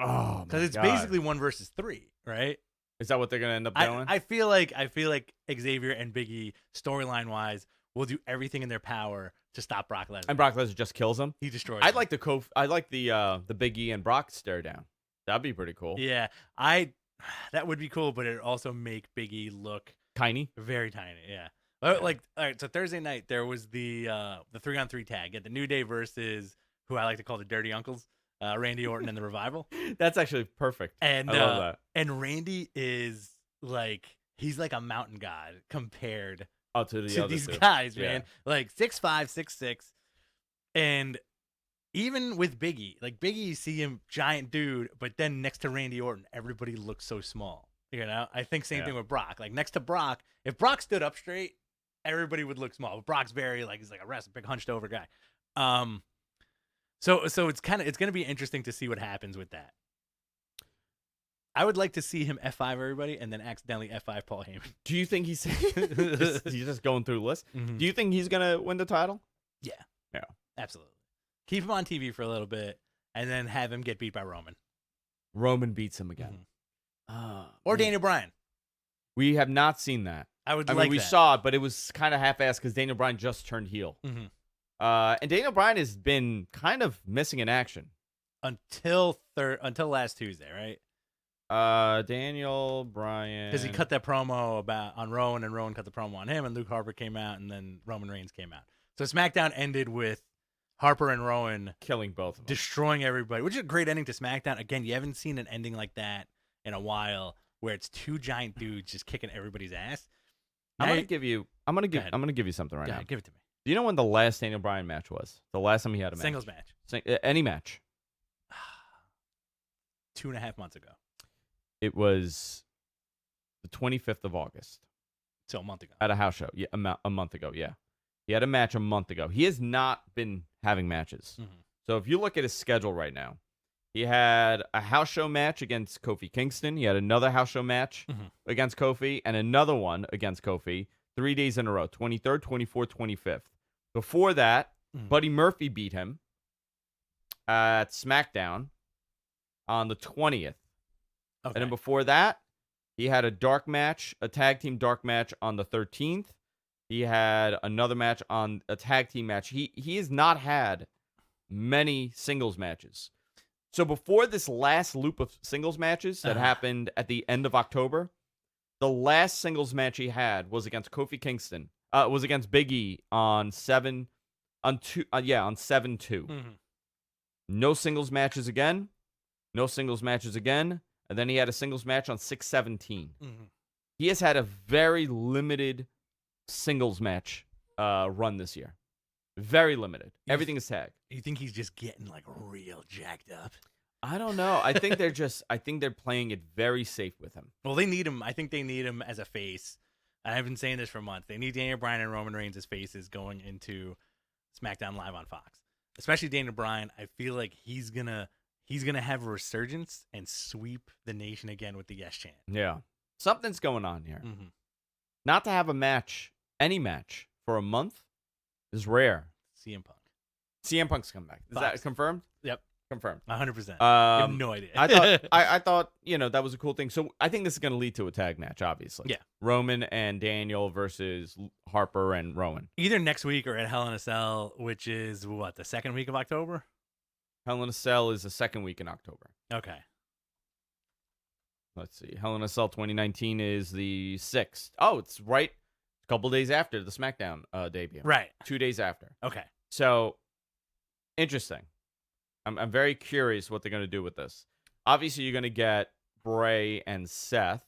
Oh, because it's basically 1 versus 3, right? Is that what they're gonna end up doing? I feel like Xavier and Big E, storyline wise, will do everything in their power to stop Brock Lesnar. And Brock Lesnar just kills him. He destroys. I like the Big E and Brock stare down. That'd be pretty cool. Yeah, that would be cool, but it would also make Big E look tiny, very tiny. Yeah. All right. So Thursday night there was the 3-on-3 tag. The New Day versus who I like to call the Dirty Uncles, Randy Orton and the Revival. That's actually perfect. And I love that. And Randy is he's like a mountain god compared to these guys, man. Like 6'5", 6'6", and even with Big E, Big E, you see him giant dude, but then next to Randy Orton, everybody looks so small. I think same thing with Brock. Next to Brock, if Brock stood up straight, everybody would look small. But Brock's very he's like a wrestler, big hunched over guy. So it's going to be interesting to see what happens with that. I would like to see him F5 everybody and then accidentally F5 Paul Heyman. Do you think he's just going through the list? Mm-hmm. Do you think he's gonna win the title? Yeah. Yeah. Absolutely. Keep him on TV for a little bit, and then have him get beat by Roman. Roman beats him again. Or Daniel Bryan. We have not seen that. I would I like mean, we that. saw it, but it was kind of half-assed because Daniel Bryan just turned heel. Mm-hmm. And Daniel Bryan has been kind of missing in action. Until last Tuesday, right? Daniel Bryan. Because he cut that promo on Rowan, and Rowan cut the promo on him, and Luke Harper came out, and then Roman Reigns came out. So SmackDown ended with Harper and Rowan killing both of them. destroying everybody, which is a great ending to SmackDown. Again, you haven't seen an ending like that in a while, where it's two giant dudes just kicking everybody's ass. I'm Now gonna give you something right Go now. ahead, give it to me. Do you know when the last Daniel Bryan match was? The last time he had a match? Singles match. Any match. 2.5 months ago. It was the 25th of August. So a month ago. At a house show. Yeah, a month ago, yeah. He had a match a month ago. He has not been having matches. Mm-hmm. So if you look at his schedule right now, he had a house show match against Kofi Kingston. He had another house show match against Kofi and another one against Kofi 3 days in a row, 23rd, 24th, 25th. Before that, Buddy Murphy beat him at SmackDown on the 20th. Okay. And then before that, he had a tag team dark match on the 13th. He had another match on a tag team match. He has not had many singles matches. So before this last loop of singles matches that happened at the end of October, the last singles match he had was against Kofi Kingston. Was against Big E on 7-2. No singles matches again. No singles matches again. And then he had a singles match on 6/17. He has had a very limited singles match run this year. Very limited. Everything is tag. You think he's just getting like real jacked up? I don't know. I think they're playing it very safe with him. Well, they need him. I think they need him as a face. I've been saying this for months. They need Daniel Bryan and Roman Reigns as faces going into SmackDown Live on Fox. Especially Daniel Bryan. I feel like he's gonna have a resurgence and sweep the nation again with the Yes chant. Yeah. Something's going on here. Mm-hmm. Not to have a match, any match, for a month is rare. CM Punk. CM Punk's come back. Is Fox. that confirmed? Yep. Confirmed. 100%. I have no idea. I thought, that was a cool thing. So I think this is going to lead to a tag match, obviously. Yeah. Roman and Daniel versus Harper and Rowan. Either next week or at Hell in a Cell, which is the second week of October? Hell in a Cell is the second week in October. Okay. Let's see. Hell in a Cell 2019 is the 6th. Oh, it's right a couple days after the SmackDown debut. Right. 2 days after. Okay. So, interesting. I'm very curious what they're going to do with this. Obviously, you're going to get Bray and Seth.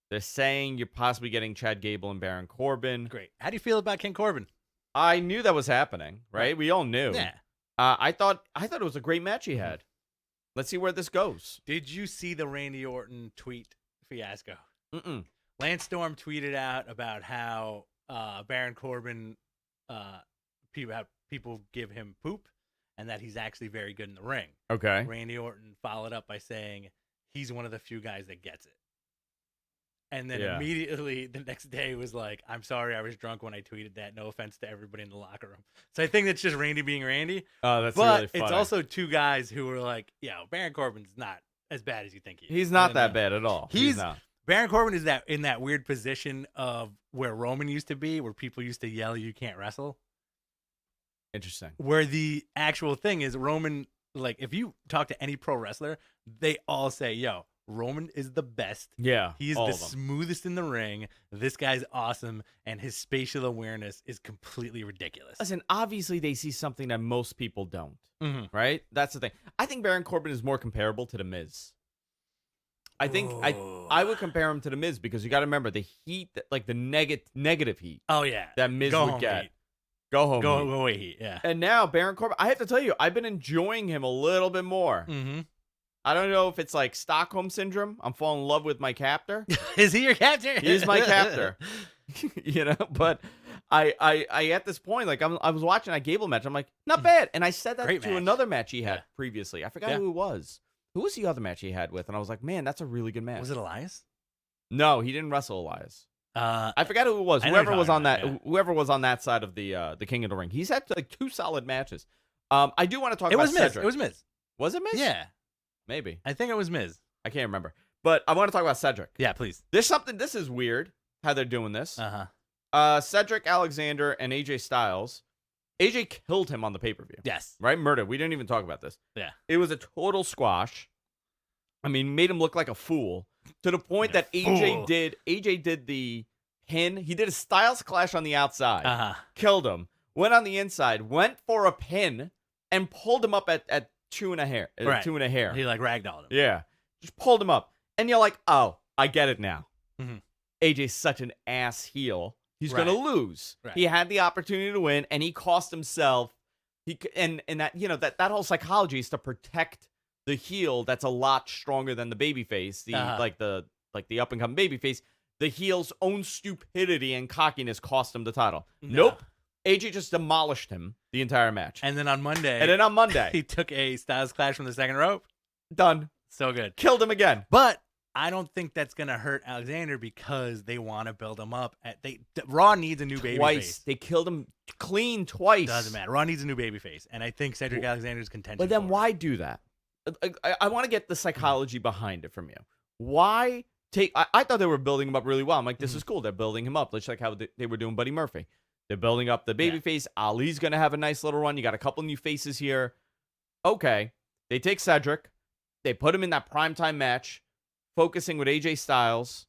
They're saying you're possibly getting Chad Gable and Baron Corbin. Great. How do you feel about King Corbin? I knew that was happening, right? We all knew. Yeah. I thought it was a great match he had. Let's see where this goes. Did you see the Randy Orton tweet fiasco? Mm-mm. Lance Storm tweeted out about how Baron Corbin, people give him poop, and that he's actually very good in the ring. Okay. Randy Orton followed up by saying he's one of the few guys that gets it. And then immediately the next day was like, I'm sorry, I was drunk when I tweeted that. No offense to everybody in the locker room. So I think that's just Randy being Randy. Oh, that's but really funny. it's also two guys who were like, Baron Corbin's not as bad as you think he is. He's not that bad at all. He's not. Baron Corbin is in that weird position of where Roman used to be, where people used to yell, you can't wrestle. Interesting. Where the actual thing is Roman, like if you talk to any pro wrestler, they all say, Roman is the best. Yeah. He is the smoothest in the ring. This guy's awesome. And his spatial awareness is completely ridiculous. Listen, obviously they see something that most people don't. Right? That's the thing. I think Baron Corbin is more comparable to The Miz. I think I would compare him to The Miz because you got to remember the heat, like the negative heat. Oh, yeah. That Miz would get. Heat. Go home. Go away heat, yeah. And now Baron Corbin, I have to tell you, I've been enjoying him a little bit more. Mm-hmm. I don't know if it's like Stockholm Syndrome. I'm falling in love with my captor. Is he your captor? He's my captor. But I at this point, like I was watching that Gable match. I'm like, not bad. And I said that Great to match. another match he had previously. I forgot who it was. Who was the other match he had with? And I was like, man, that's a really good match. Was it Elias? No, he didn't wrestle Elias. I forgot who it was. I know Whoever you're was on talking that. about, Whoever was on that side of the King of the Ring. He's had like 2 solid matches. I do want to talk It about was Miz. Cedric. It was Miz. Was it Miz? Yeah, Maybe. I think it was Miz. I can't remember. But I want to talk about Cedric. Yeah, please. There's something. This is weird how they're doing this. Uh-huh. Cedric Alexander and AJ Styles. AJ killed him on the pay-per-view. Yes. Right? Murdered. We didn't even talk about this. Yeah. It was a total squash. I mean, made him look like a fool to the point that AJ did the pin. He did a Styles clash on the outside. Uh-huh. Killed him. Went on the inside. Went for a pin and pulled him up at 2 and a hair. Right. 2 and a hair. He like ragdolled him. Yeah. Just pulled him up. And you're like, oh, I get it now. Mhm. AJ's such an ass heel. He's Right. going to lose. Right. He had the opportunity to win, and he cost himself. And that, you know, that whole psychology is to protect the heel that's a lot stronger than the babyface, like the up and coming babyface. The heel's own stupidity and cockiness cost him the title. No. Nope. AJ just demolished him the entire match. And then on Monday, he he took a Styles clash from the second rope. done. So good. Killed him again. But I don't think that's gonna hurt Alexander because they want to build him up. Raw needs a new baby Twice. face. They killed him clean twice. Doesn't matter. Raw needs a new baby face, and I think Cedric Alexander's contention. But then for it. why do that? I want to get the psychology behind it from you. Why take? I thought they were building him up really well. I'm like, this is cool. They're building him up, just like how they were doing Buddy Murphy. They're building up the babyface. Ali's gonna have a nice little run. You got a couple new faces here. Okay, they take Cedric. They put him in that primetime match, focusing with AJ Styles.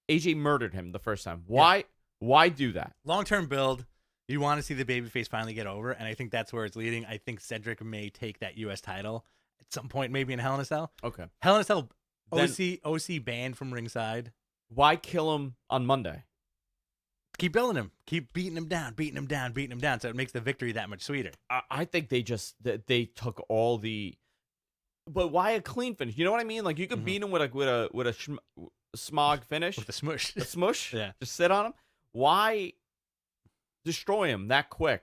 AJ murdered him the first time. Why? Yeah. Why do that? Long-term build, you want to see the babyface finally get over, and I think that's where it's leading. I think Cedric may take that U.S. title at some point, maybe in Hell in a Cell. Okay. Hell in a Cell, Then- OC banned from ringside. Why kill him on Monday? Keep building him. Keep beating him down, beating him down, beating him down, so it makes the victory that much sweeter. I think they took all the, but why a clean finish? You know what I mean? Like you could beat him with a smog finish, With the smush. a smush. Yeah. Just sit on him. Why destroy him that quick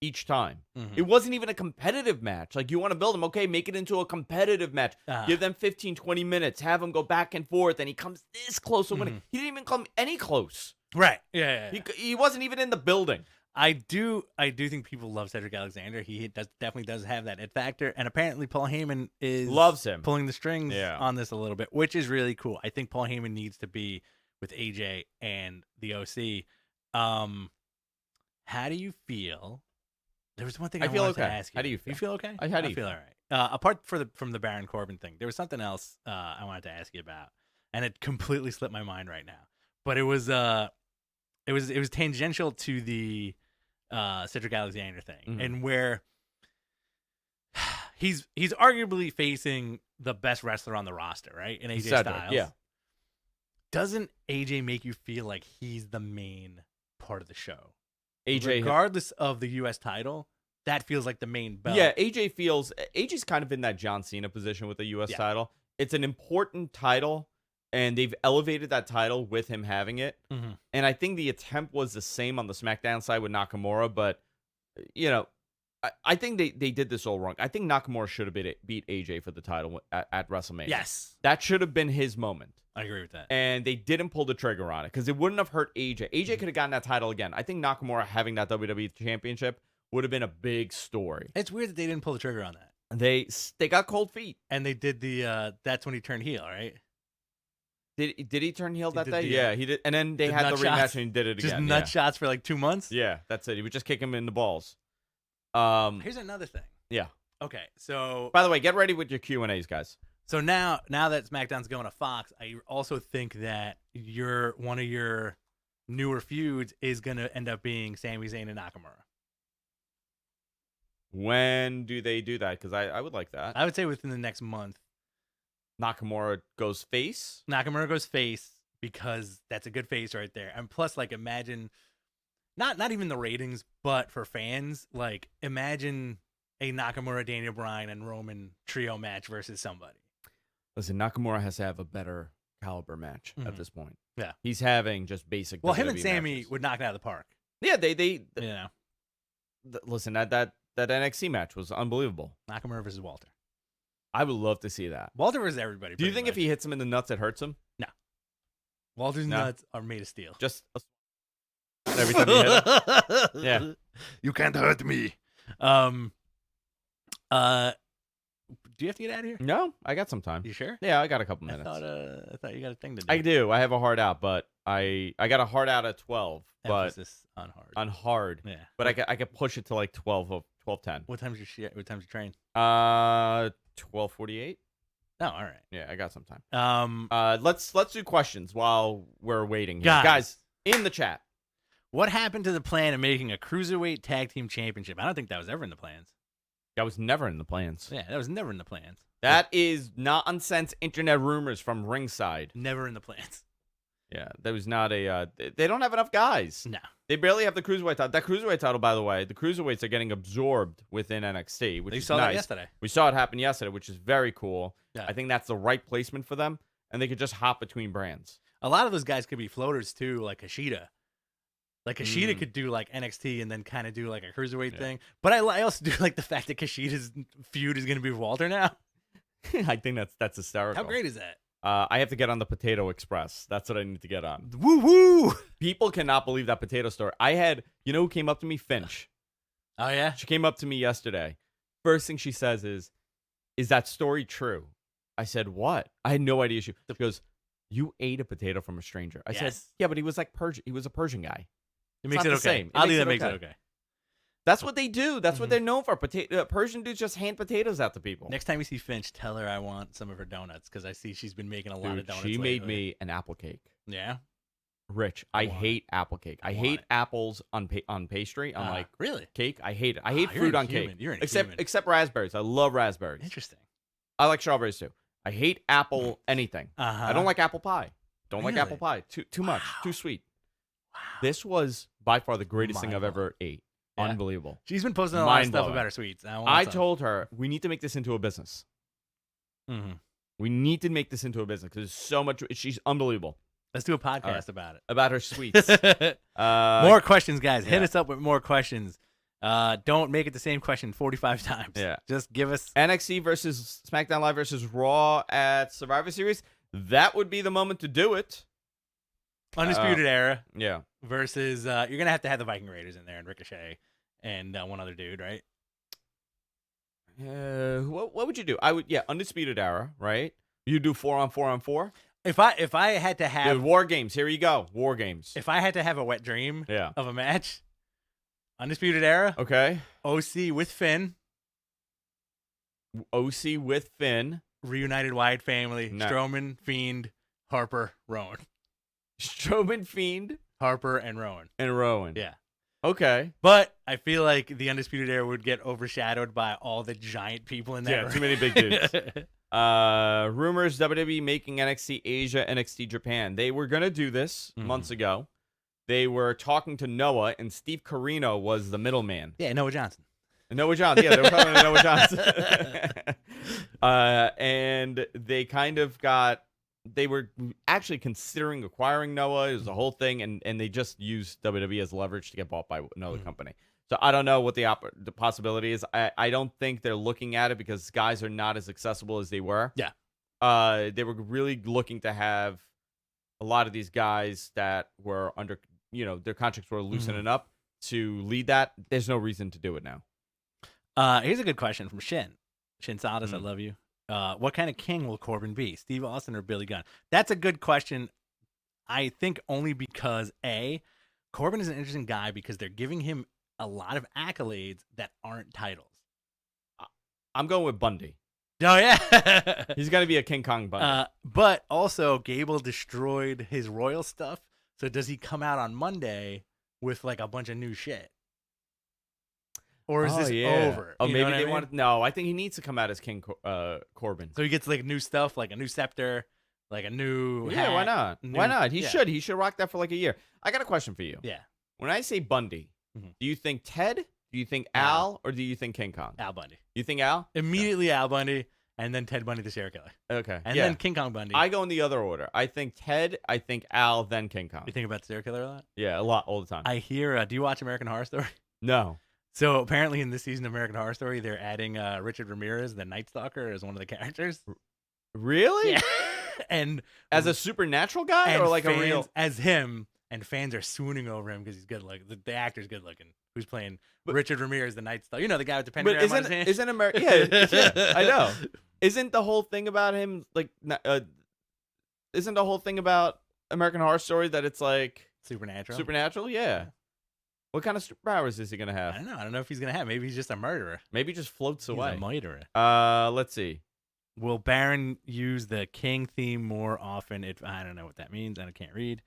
each time? It wasn't even a competitive match. Like you want to build him, okay? Make it into a competitive match. Give them 15, 20 minutes. Have him go back and forth, and he comes this close to winning. He didn't even come any close. Right. Yeah. He wasn't even in the building. I do think people love Cedric Alexander. He definitely does have that it factor, and apparently Paul Heyman Loves him. pulling the strings Yeah. on this a little bit, which is really cool. I think Paul Heyman needs to be with AJ and the OC. How do you feel? There was one thing I feel wanted to okay. ask you. How do you feel? You feel okay? How do you feel feel? all right. Apart from the Baron Corbin thing, there was something else I wanted to ask you about, and it completely slipped my mind right now. But it was tangential to the Cedric Alexander thing, and where he's arguably facing the best wrestler on the roster, right? In AJ Cedric, Styles. yeah. Doesn't AJ make you feel like he's the main part of the show? AJ, Regardless of the U.S. title, that feels like the main belt. yeah, AJ's kind of in that John Cena position with the U.S. title. It's an important title, and they've elevated that title with him having it. And I think the attempt was the same on the SmackDown side with Nakamura, but you know, I think they did this all wrong. I think Nakamura should have beat AJ for the title at WrestleMania. Yes. That should have been his moment. I agree with that. And they didn't pull the trigger on it because it wouldn't have hurt AJ. AJ could have gotten that title again. I think Nakamura having that WWE Championship would have been a big story. It's weird that they didn't pull the trigger on that. They got cold feet. And they did that's when he turned heel, right? Did he turn heel that did day? the, He did. And then they the had the nut rematch shots. and he did it Just again. nut shots for like 2 months. Yeah, that's it. He would just kick him in the balls. Here's another thing. Yeah. Okay, so By the way, get ready with your Q&As, guys. So now that SmackDown's going to Fox, I also think that one of your newer feuds is going to end up being Sami Zayn and Nakamura. When do they do that? Because I would like that. I would say within the next month. Nakamura goes face. Nakamura goes face because that's a good face right there. And plus, like, imagine not even the ratings, but for fans, like, imagine a Nakamura, Daniel Bryan, and Roman trio match versus somebody. Listen, Nakamura has to have a better caliber match at this point. Yeah. He's having just basic Well, him and WWE Sammy matches. would knock it out of the park. Yeah, they You know, listen, that NXT match was unbelievable. Nakamura versus Walter. I would love to see that. Walter versus everybody. Do you pretty think if much. he hits him in the nuts, it hurts him? No. Walter's No. nuts are made of steel. Just every time you hit him. Yeah. You can't hurt me. Do you have to get out of here? No, I got some time. You sure? Yeah, I got a couple I minutes. thought you got a thing to do. I do. I have a hard out, but I got a hard out at 12, but Emphasis on hard. on hard. Yeah. But I could push it to like 12:10. What time's your train? 12:48. Oh, all right. Yeah, I got some time. Let's do questions while we're waiting here. Guys. Guys, in the chat. What happened to the plan of making a cruiserweight tag team championship? I don't think that was ever in the plans. That was never in the plans. Yeah, that was never in the plans. That is nonsense internet rumors from ringside. Never in the plans. Yeah, there was not a. They don't have enough guys. No. They barely have the cruiserweight title. That cruiserweight title, by the way, the cruiserweights are getting absorbed within NXT, which You is saw nice. that yesterday. We saw it happen yesterday, which is very cool. Yeah. I think that's the right placement for them, and they could just hop between brands. A lot of those guys could be floaters too, like Kushida. Like Kushida could do like NXT and then kind of do like a cruiserweight thing. But I also do like the fact that Kushida's feud is going to be with Walter now. I think that's hysterical. How great is that? I have to get on the Potato Express. That's what I need to get on. Woo woo! People cannot believe that potato story. I had, you know who came up to me? Finch. Oh yeah. She came up to me yesterday. First thing she says is that story true? I said, what? I had no idea. She goes, you ate a potato from a stranger. I said, Yes. yeah, but he was like Persian. He was a Persian guy. It makes not it the okay. same. Oddly, It that makes makes it it okay. That's what they do. That's what they're known for. Persian dudes just hand potatoes out to people. Next time you see Finch, tell her I want some of her donuts because I see she's been making a lot of Dude, donuts. she made lately. me an apple cake. Yeah. Rich, I I want hate apple cake. I want hate it. apples on pastry, on like really cake. I hate it. I hate you're fruit on inhuman. cake. You're except inhuman. except raspberries. I love raspberries. Interesting. I like strawberries too. I hate apple anything. I don't like apple pie. Don't like apple Really? pie. Too much. Wow. Too sweet. Wow. This was by far the greatest thing I've Mind-blowing. ever ate. Yeah. Unbelievable. She's been posting a lot of stuff Mind-blowing. about her sweets. I told her we need to make this into a business. Mm-hmm. We need to make this into a business because there's so much. She's unbelievable Let's do a podcast right. about about her sweets. it. More questions, guys. Hit yeah. us up with more questions. Don't make it the same question 45 times. Yeah. Just give us. NXT versus SmackDown Live versus Raw at Survivor Series. That would be the moment to do it. Undisputed Era Yeah. versus you're gonna have to have the Viking Raiders in there and Ricochet and one other dude, right? What would you do? I would, Undisputed Era, right? You do 4-on-4-on-4. If I had to have Dude, War Games. Here you go. War Games. if I had to have a wet dream Yeah. of a match, Undisputed Era, Okay. OC with Finn, OC with Finn. reunited Wyatt family, No. Strowman, Fiend, Harper, Rowan, Strowman, Fiend, Harper and Rowan. and Rowan. Yeah. Okay. But I feel like the Undisputed Era would get overshadowed by all the giant people in that Yeah, room. too many big dudes. Rumors WWE making NXT Asia, NXT Japan. They were going to do this months ago. They were talking to Noah, and Steve Corino was the middleman. Yeah, Noah Johnson. Noah Johnson. Yeah, they were calling him Noah Johnson. And they kind of they were actually considering acquiring Noah. It was the whole thing, and they just used WWE as leverage to get bought by another company. So I don't know what the possibility is. I don't think they're looking at it because guys are not as accessible as they were. Yeah. They were really looking to have a lot of these guys that were under, their contracts were loosening up to lead that. There's no reason to do it now. Here's a good question from Shin. Shin Sadas, I love you. What kind of king will Corbin be? Steve Austin or Billy Gunn? That's a good question. I think only because Corbin is an interesting guy because they're giving him a lot of accolades that aren't titles. I'm going with Bundy. Oh yeah, He's going to be a King Kong Bundy. but also Gable destroyed his royal stuff. So does he come out on Monday with like a bunch of new shit? Or is this over? Oh, You know maybe what I they mean? want. No, I think he needs to come out as King Corbin. So he gets like new stuff, like a new scepter, like a new Yeah, why hat, not? new- Why not? He yeah. should. He should rock that for like a year. I got a question for you. Yeah, When I say Bundy, Mhm. do you think Ted? Do you think Al. Al? Or do you think King Kong? Al Bundy. You think Al? Immediately Al Bundy, and then Ted Bundy, the serial killer, Okay. and yeah. then King Kong Bundy. I go in the other order. I think Ted, I think Al, then King Kong. You think about the serial killer a lot? Yeah, a lot, all the time. I hear. Do you watch American Horror Story? No. So apparently, in this season of American Horror Story, they're adding Richard Ramirez, the Night Stalker, as one of the characters. Really? Yeah. and As a supernatural guy, and or like fans, a real? as him, and fans are swooning over him because he's good. Like the actor's good looking. Who's playing Richard Ramirez, the Night Star? You know, the guy with the But pentagram on his hand. isn't America? Yeah, I know. Isn't the whole thing about him like? Isn't the whole thing about American Horror Story that it's like Supernatural? supernatural? Yeah. What kind of superpowers is he gonna I have? don't know. I don't know if he's gonna have. Maybe he's just a murderer. Maybe he just floats He's away. a murderer. Let's see. Will Baron use the King theme more often? I don't know what that means. I can't read.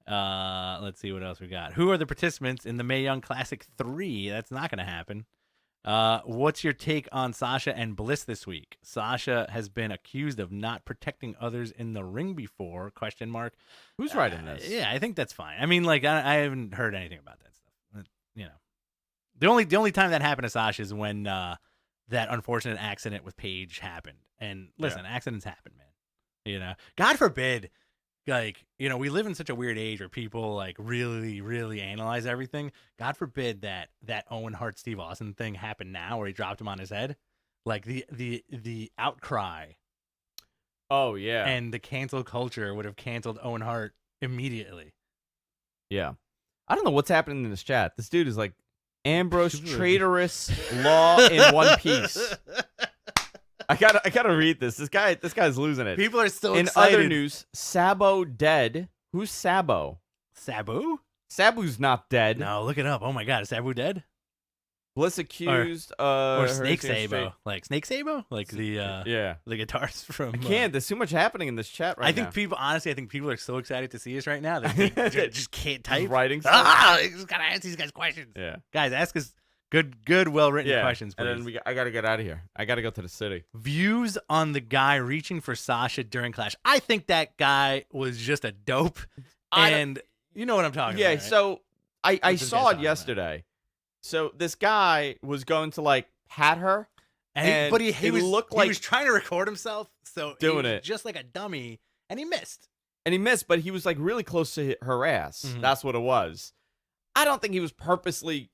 Let's see what else we got. Who are the participants in the Mae Young Classic 3? That's not going to happen. What's your take on Sasha and Bliss this week? Sasha has been accused of not protecting others in the ring before? ? Who's writing this? Yeah, I think that's fine. I mean, like I haven't heard anything about that stuff. You know, the only time that happened to Sasha is when that unfortunate accident with Paige happened. And listen, accidents happen, man. You know, God forbid. Like, you know, we live in such a weird age where people like really, really analyze everything. God forbid that Owen Hart Steve Austin thing happened now, where he dropped him on his head. Like the outcry. Oh yeah. And the cancel culture would have canceled Owen Hart immediately. Yeah. I don't know what's happening in this chat. This dude is like Ambrose traitorous law in one piece. I gotta read this. This guy's losing it. People are so in excited. other news, Sabo dead. Who's Sabo? Sabu? Sabu's not dead. No, look it up. Oh my God, is Sabu dead? Bliss accused Or her Snake straight- Sabo, like Snake Sabo, like the Yeah. the guitars from. I can't. There's too much happening in this chat right I now. think people, honestly, are so excited to see us right now that they just can't type. Just writing stuff. You just gotta ask these guys questions. Yeah. Guys, ask us good, well-written Yeah. questions, please. And then I gotta get out of here. I gotta go to the city. Views on the guy reaching for Sasha during Clash. I think that guy was just a dope, and you know what I'm talking Yeah. about. Right? So I What's this saw guy it talking about? yesterday. So this guy was going to like pat her. but he it was looked like he was trying to record himself, so doing he was it. just like a dummy, and he missed. And he missed, but he was like really close to her ass. Mhm. That's what it was. I don't think he was purposely,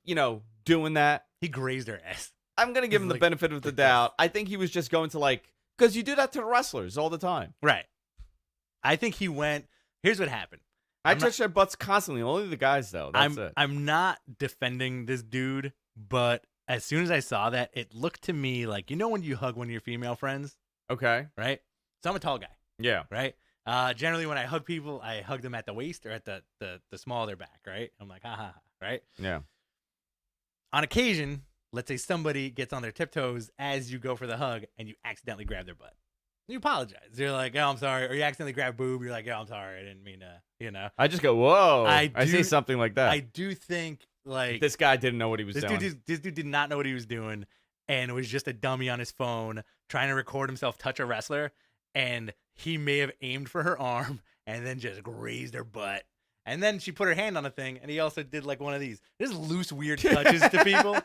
doing that. He grazed her ass. I'm gonna give him the Like- benefit of the doubt. I think he was just going to like, because you do that to the wrestlers all the time. Right. I think he went. Here's what happened. I I'm not- touch their butts constantly. Only the guys though. That's it. I'm not defending this dude, but as soon as I saw that, it looked to me like, when you hug one of your female friends, Okay. right? So I'm a tall guy, Yeah. right? Generally, when I hug people, I hug them at the waist or at the small of their back, right? I'm like, ha ha ha, right? Yeah. On occasion, let's say somebody gets on their tiptoes as you go for the hug and you accidentally grab their butt. You apologize. You're like, oh, I'm sorry. Or you accidentally grab boob. You're like, oh, I'm sorry. I didn't mean to, I just go, whoa. I I see do- something like that. I do think, like, This guy didn't know what he was this doing. dude did not know what he was doing and was just a dummy on his phone trying to record himself touch a wrestler. And he may have aimed for her arm and then just grazed her butt. And then she put her hand on a thing, and he also did like one of these. Just loose, weird touches to people.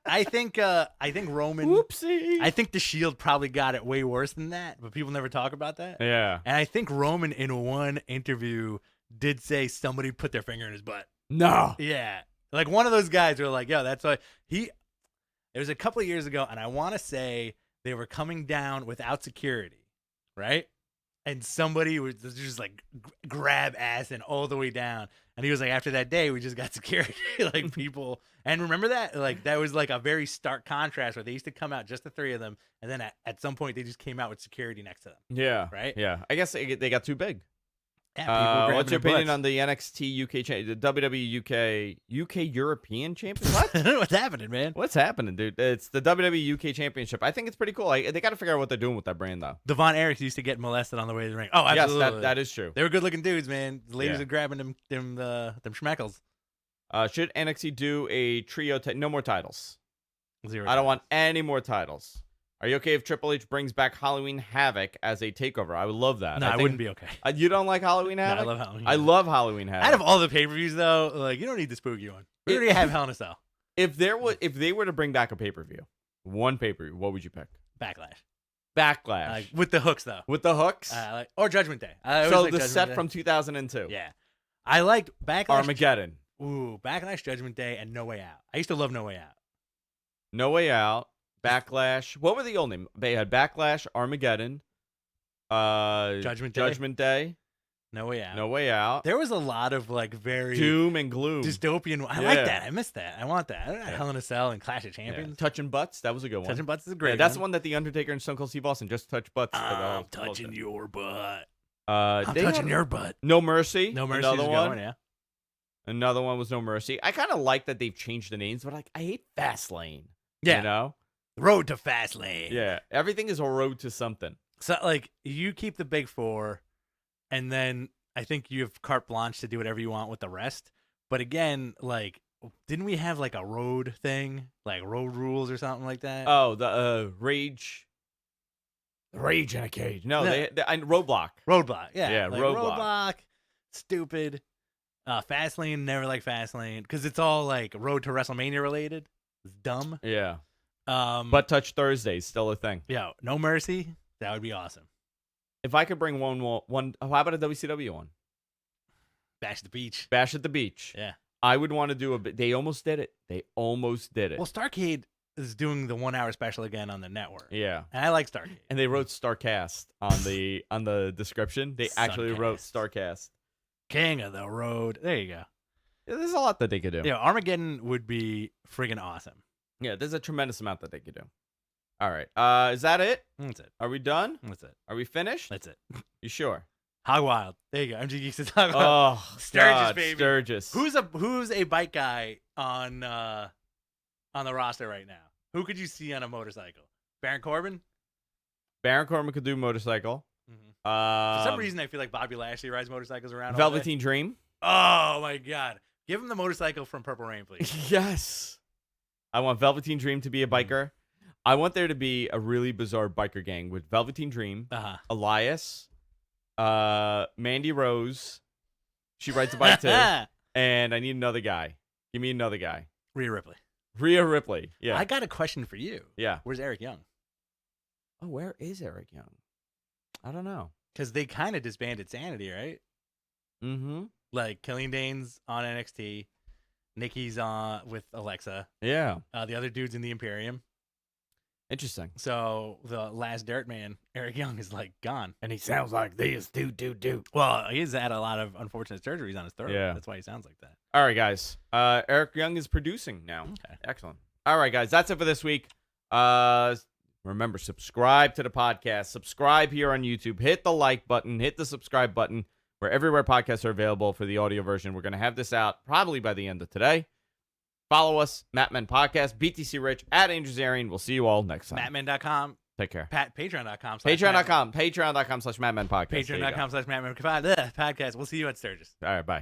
I think Roman. Whoopsie. I think the Shield probably got it way worse than that, but people never talk about that. Yeah. And I think Roman in one interview did say somebody put their finger in his butt. No. Yeah, like one of those guys were like, "Yo, that's why he." It was a couple of years ago, and I want to say they were coming down without security, right? And somebody was just like grab ass and all the way down. And he was like, after that day, we just got security. Like people, and remember that? Like that was like a very stark contrast where they used to come out just the three of them. And then at some point they just came out with security next to them. Yeah. Right? Yeah. I guess they got too big. Yeah, people What's your grabbing opinion their on the NXT UK, the WWE UK European Champion? What? butts. What's happening, man? What's happening, dude? It's the WWE UK Championship. I think it's pretty cool. They got to figure out what they're doing with that brand, though. Devon Eriks used to get molested on the way to the ring. Oh, absolutely. Yes, that is true. They were good looking dudes, man. The ladies Yeah. are grabbing them schmeckles. Should NXT do a trio? No more titles. Zero. I don't want any more titles. Are you okay if Triple H brings back Halloween Havoc as a takeover? I would love that. No, I wouldn't be okay. You don't like Halloween No, Havoc? I love Halloween. I love Halloween Havoc. Out of all the pay-per-views, though, like you don't need the spooky one. We already have Hell in a Cell. If they were to bring back a pay-per-view, one pay-per-view, what would you pick? Backlash. Backlash. With the hooks, though. With the hooks? Or Judgment Day. I always So liked the Judgment set Day. from 2002. Yeah. I liked Backlash. Armageddon. Ooh, Backlash, Judgment Day, and No Way Out. I used to love No Way Out. No Way Out. Backlash. What were the old name? They had Backlash, Armageddon, Judgment Day. Judgment Day. No Way Out. No Way Out. There was a lot of like very Doom and Gloom. dystopian. I like that. I missed that. I want that. Hell in a Cell and Clash of Champions. Touching Butts. That was a good one. Touching Butts is a great. That's the one. one that the Undertaker and Stone Cold Steve Austin just touch butts. I'm touching your butt. I'm touching your butt. No Mercy. No Mercy. Another one. Yeah. Another one was No Mercy. I kind of like that they've changed the names, but I hate Fastlane. Yeah. You know? Road to Fastlane. Yeah. Everything is a road to something. So like you keep the big four, and then I think you have carte blanche to do whatever you want with the rest. But again, like, didn't we have like a road thing, like road rules or something like that? Oh, the Rage. Rage in a Cage. No, they Roadblock. Roadblock. Yeah. Yeah, like, Roadblock. Stupid. Fastlane, never like Fastlane because it's all like Road to WrestleMania related. It's dumb. Yeah. But Touch Thursday is still a thing. Yeah, No Mercy. That would be awesome. If I could bring one, how about a WCW one? Bash at the Beach. Bash at the Beach. Yeah. I would want to do they almost did it. Well, Starrcade is doing the 1 hour special again on the network. Yeah. And I like Starrcade. And they wrote Starcast on the description. They actually wrote Starcast. King of the Road. There you go. Yeah, there's a lot that they could do. Yeah, Armageddon would be friggin' awesome. Yeah, there's a tremendous amount that they could do. All right. Is that it? That's it. Are we done? That's it. Are we finished? That's it. You sure? Hog Wild. There you go. MG Geeks is Hog Wild. Oh, Sturgis, God, baby. Sturgis. Who's a bike guy on the roster right now? Who could you see on a motorcycle? Baron Corbin? Baron Corbin could do motorcycle. For some reason, I feel like Bobby Lashley rides motorcycles around. Velveteen Dream. Oh my God! Give him the motorcycle from Purple Rain, please. Yes. I want Velveteen Dream to be a biker. I want there to be a really bizarre biker gang with Velveteen Dream, Elias, Mandy Rose. She rides a bike too. And I need another guy. Give me another guy. Rhea Ripley. Rhea Ripley. Yeah. I got a question for you. Yeah. Where's Eric Young? Oh, where is Eric Young? I don't know. Because they kind of disbanded Sanity, right? Mm-hmm. Like Killian Dane's on NXT, Nikki's on with Alexa. Yeah. The other dude's in the Imperium. Interesting. So the last dirt man, Eric Young, is like gone. And he sounds like this. Do. Well, he's had a lot of unfortunate surgeries on his throat. Yeah. That's why he sounds like that. All right, guys. Eric Young is producing now. Okay. Excellent. All right, guys. That's it for this week. Remember, subscribe to the podcast. Subscribe here on YouTube. Hit the like button. Hit the subscribe button. We're everywhere podcasts are available for the audio version. We're going to have this out probably by the end of today. Follow us, Mattmen Podcast, BTC Rich, at Andrewzarian. We'll see you all next time. Mattmen.com. Take care. Patreon.com. Patreon.com/Mattmen Podcast. Patreon.com/Mattmen Podcast. We'll see you at Sturgis. All right, bye.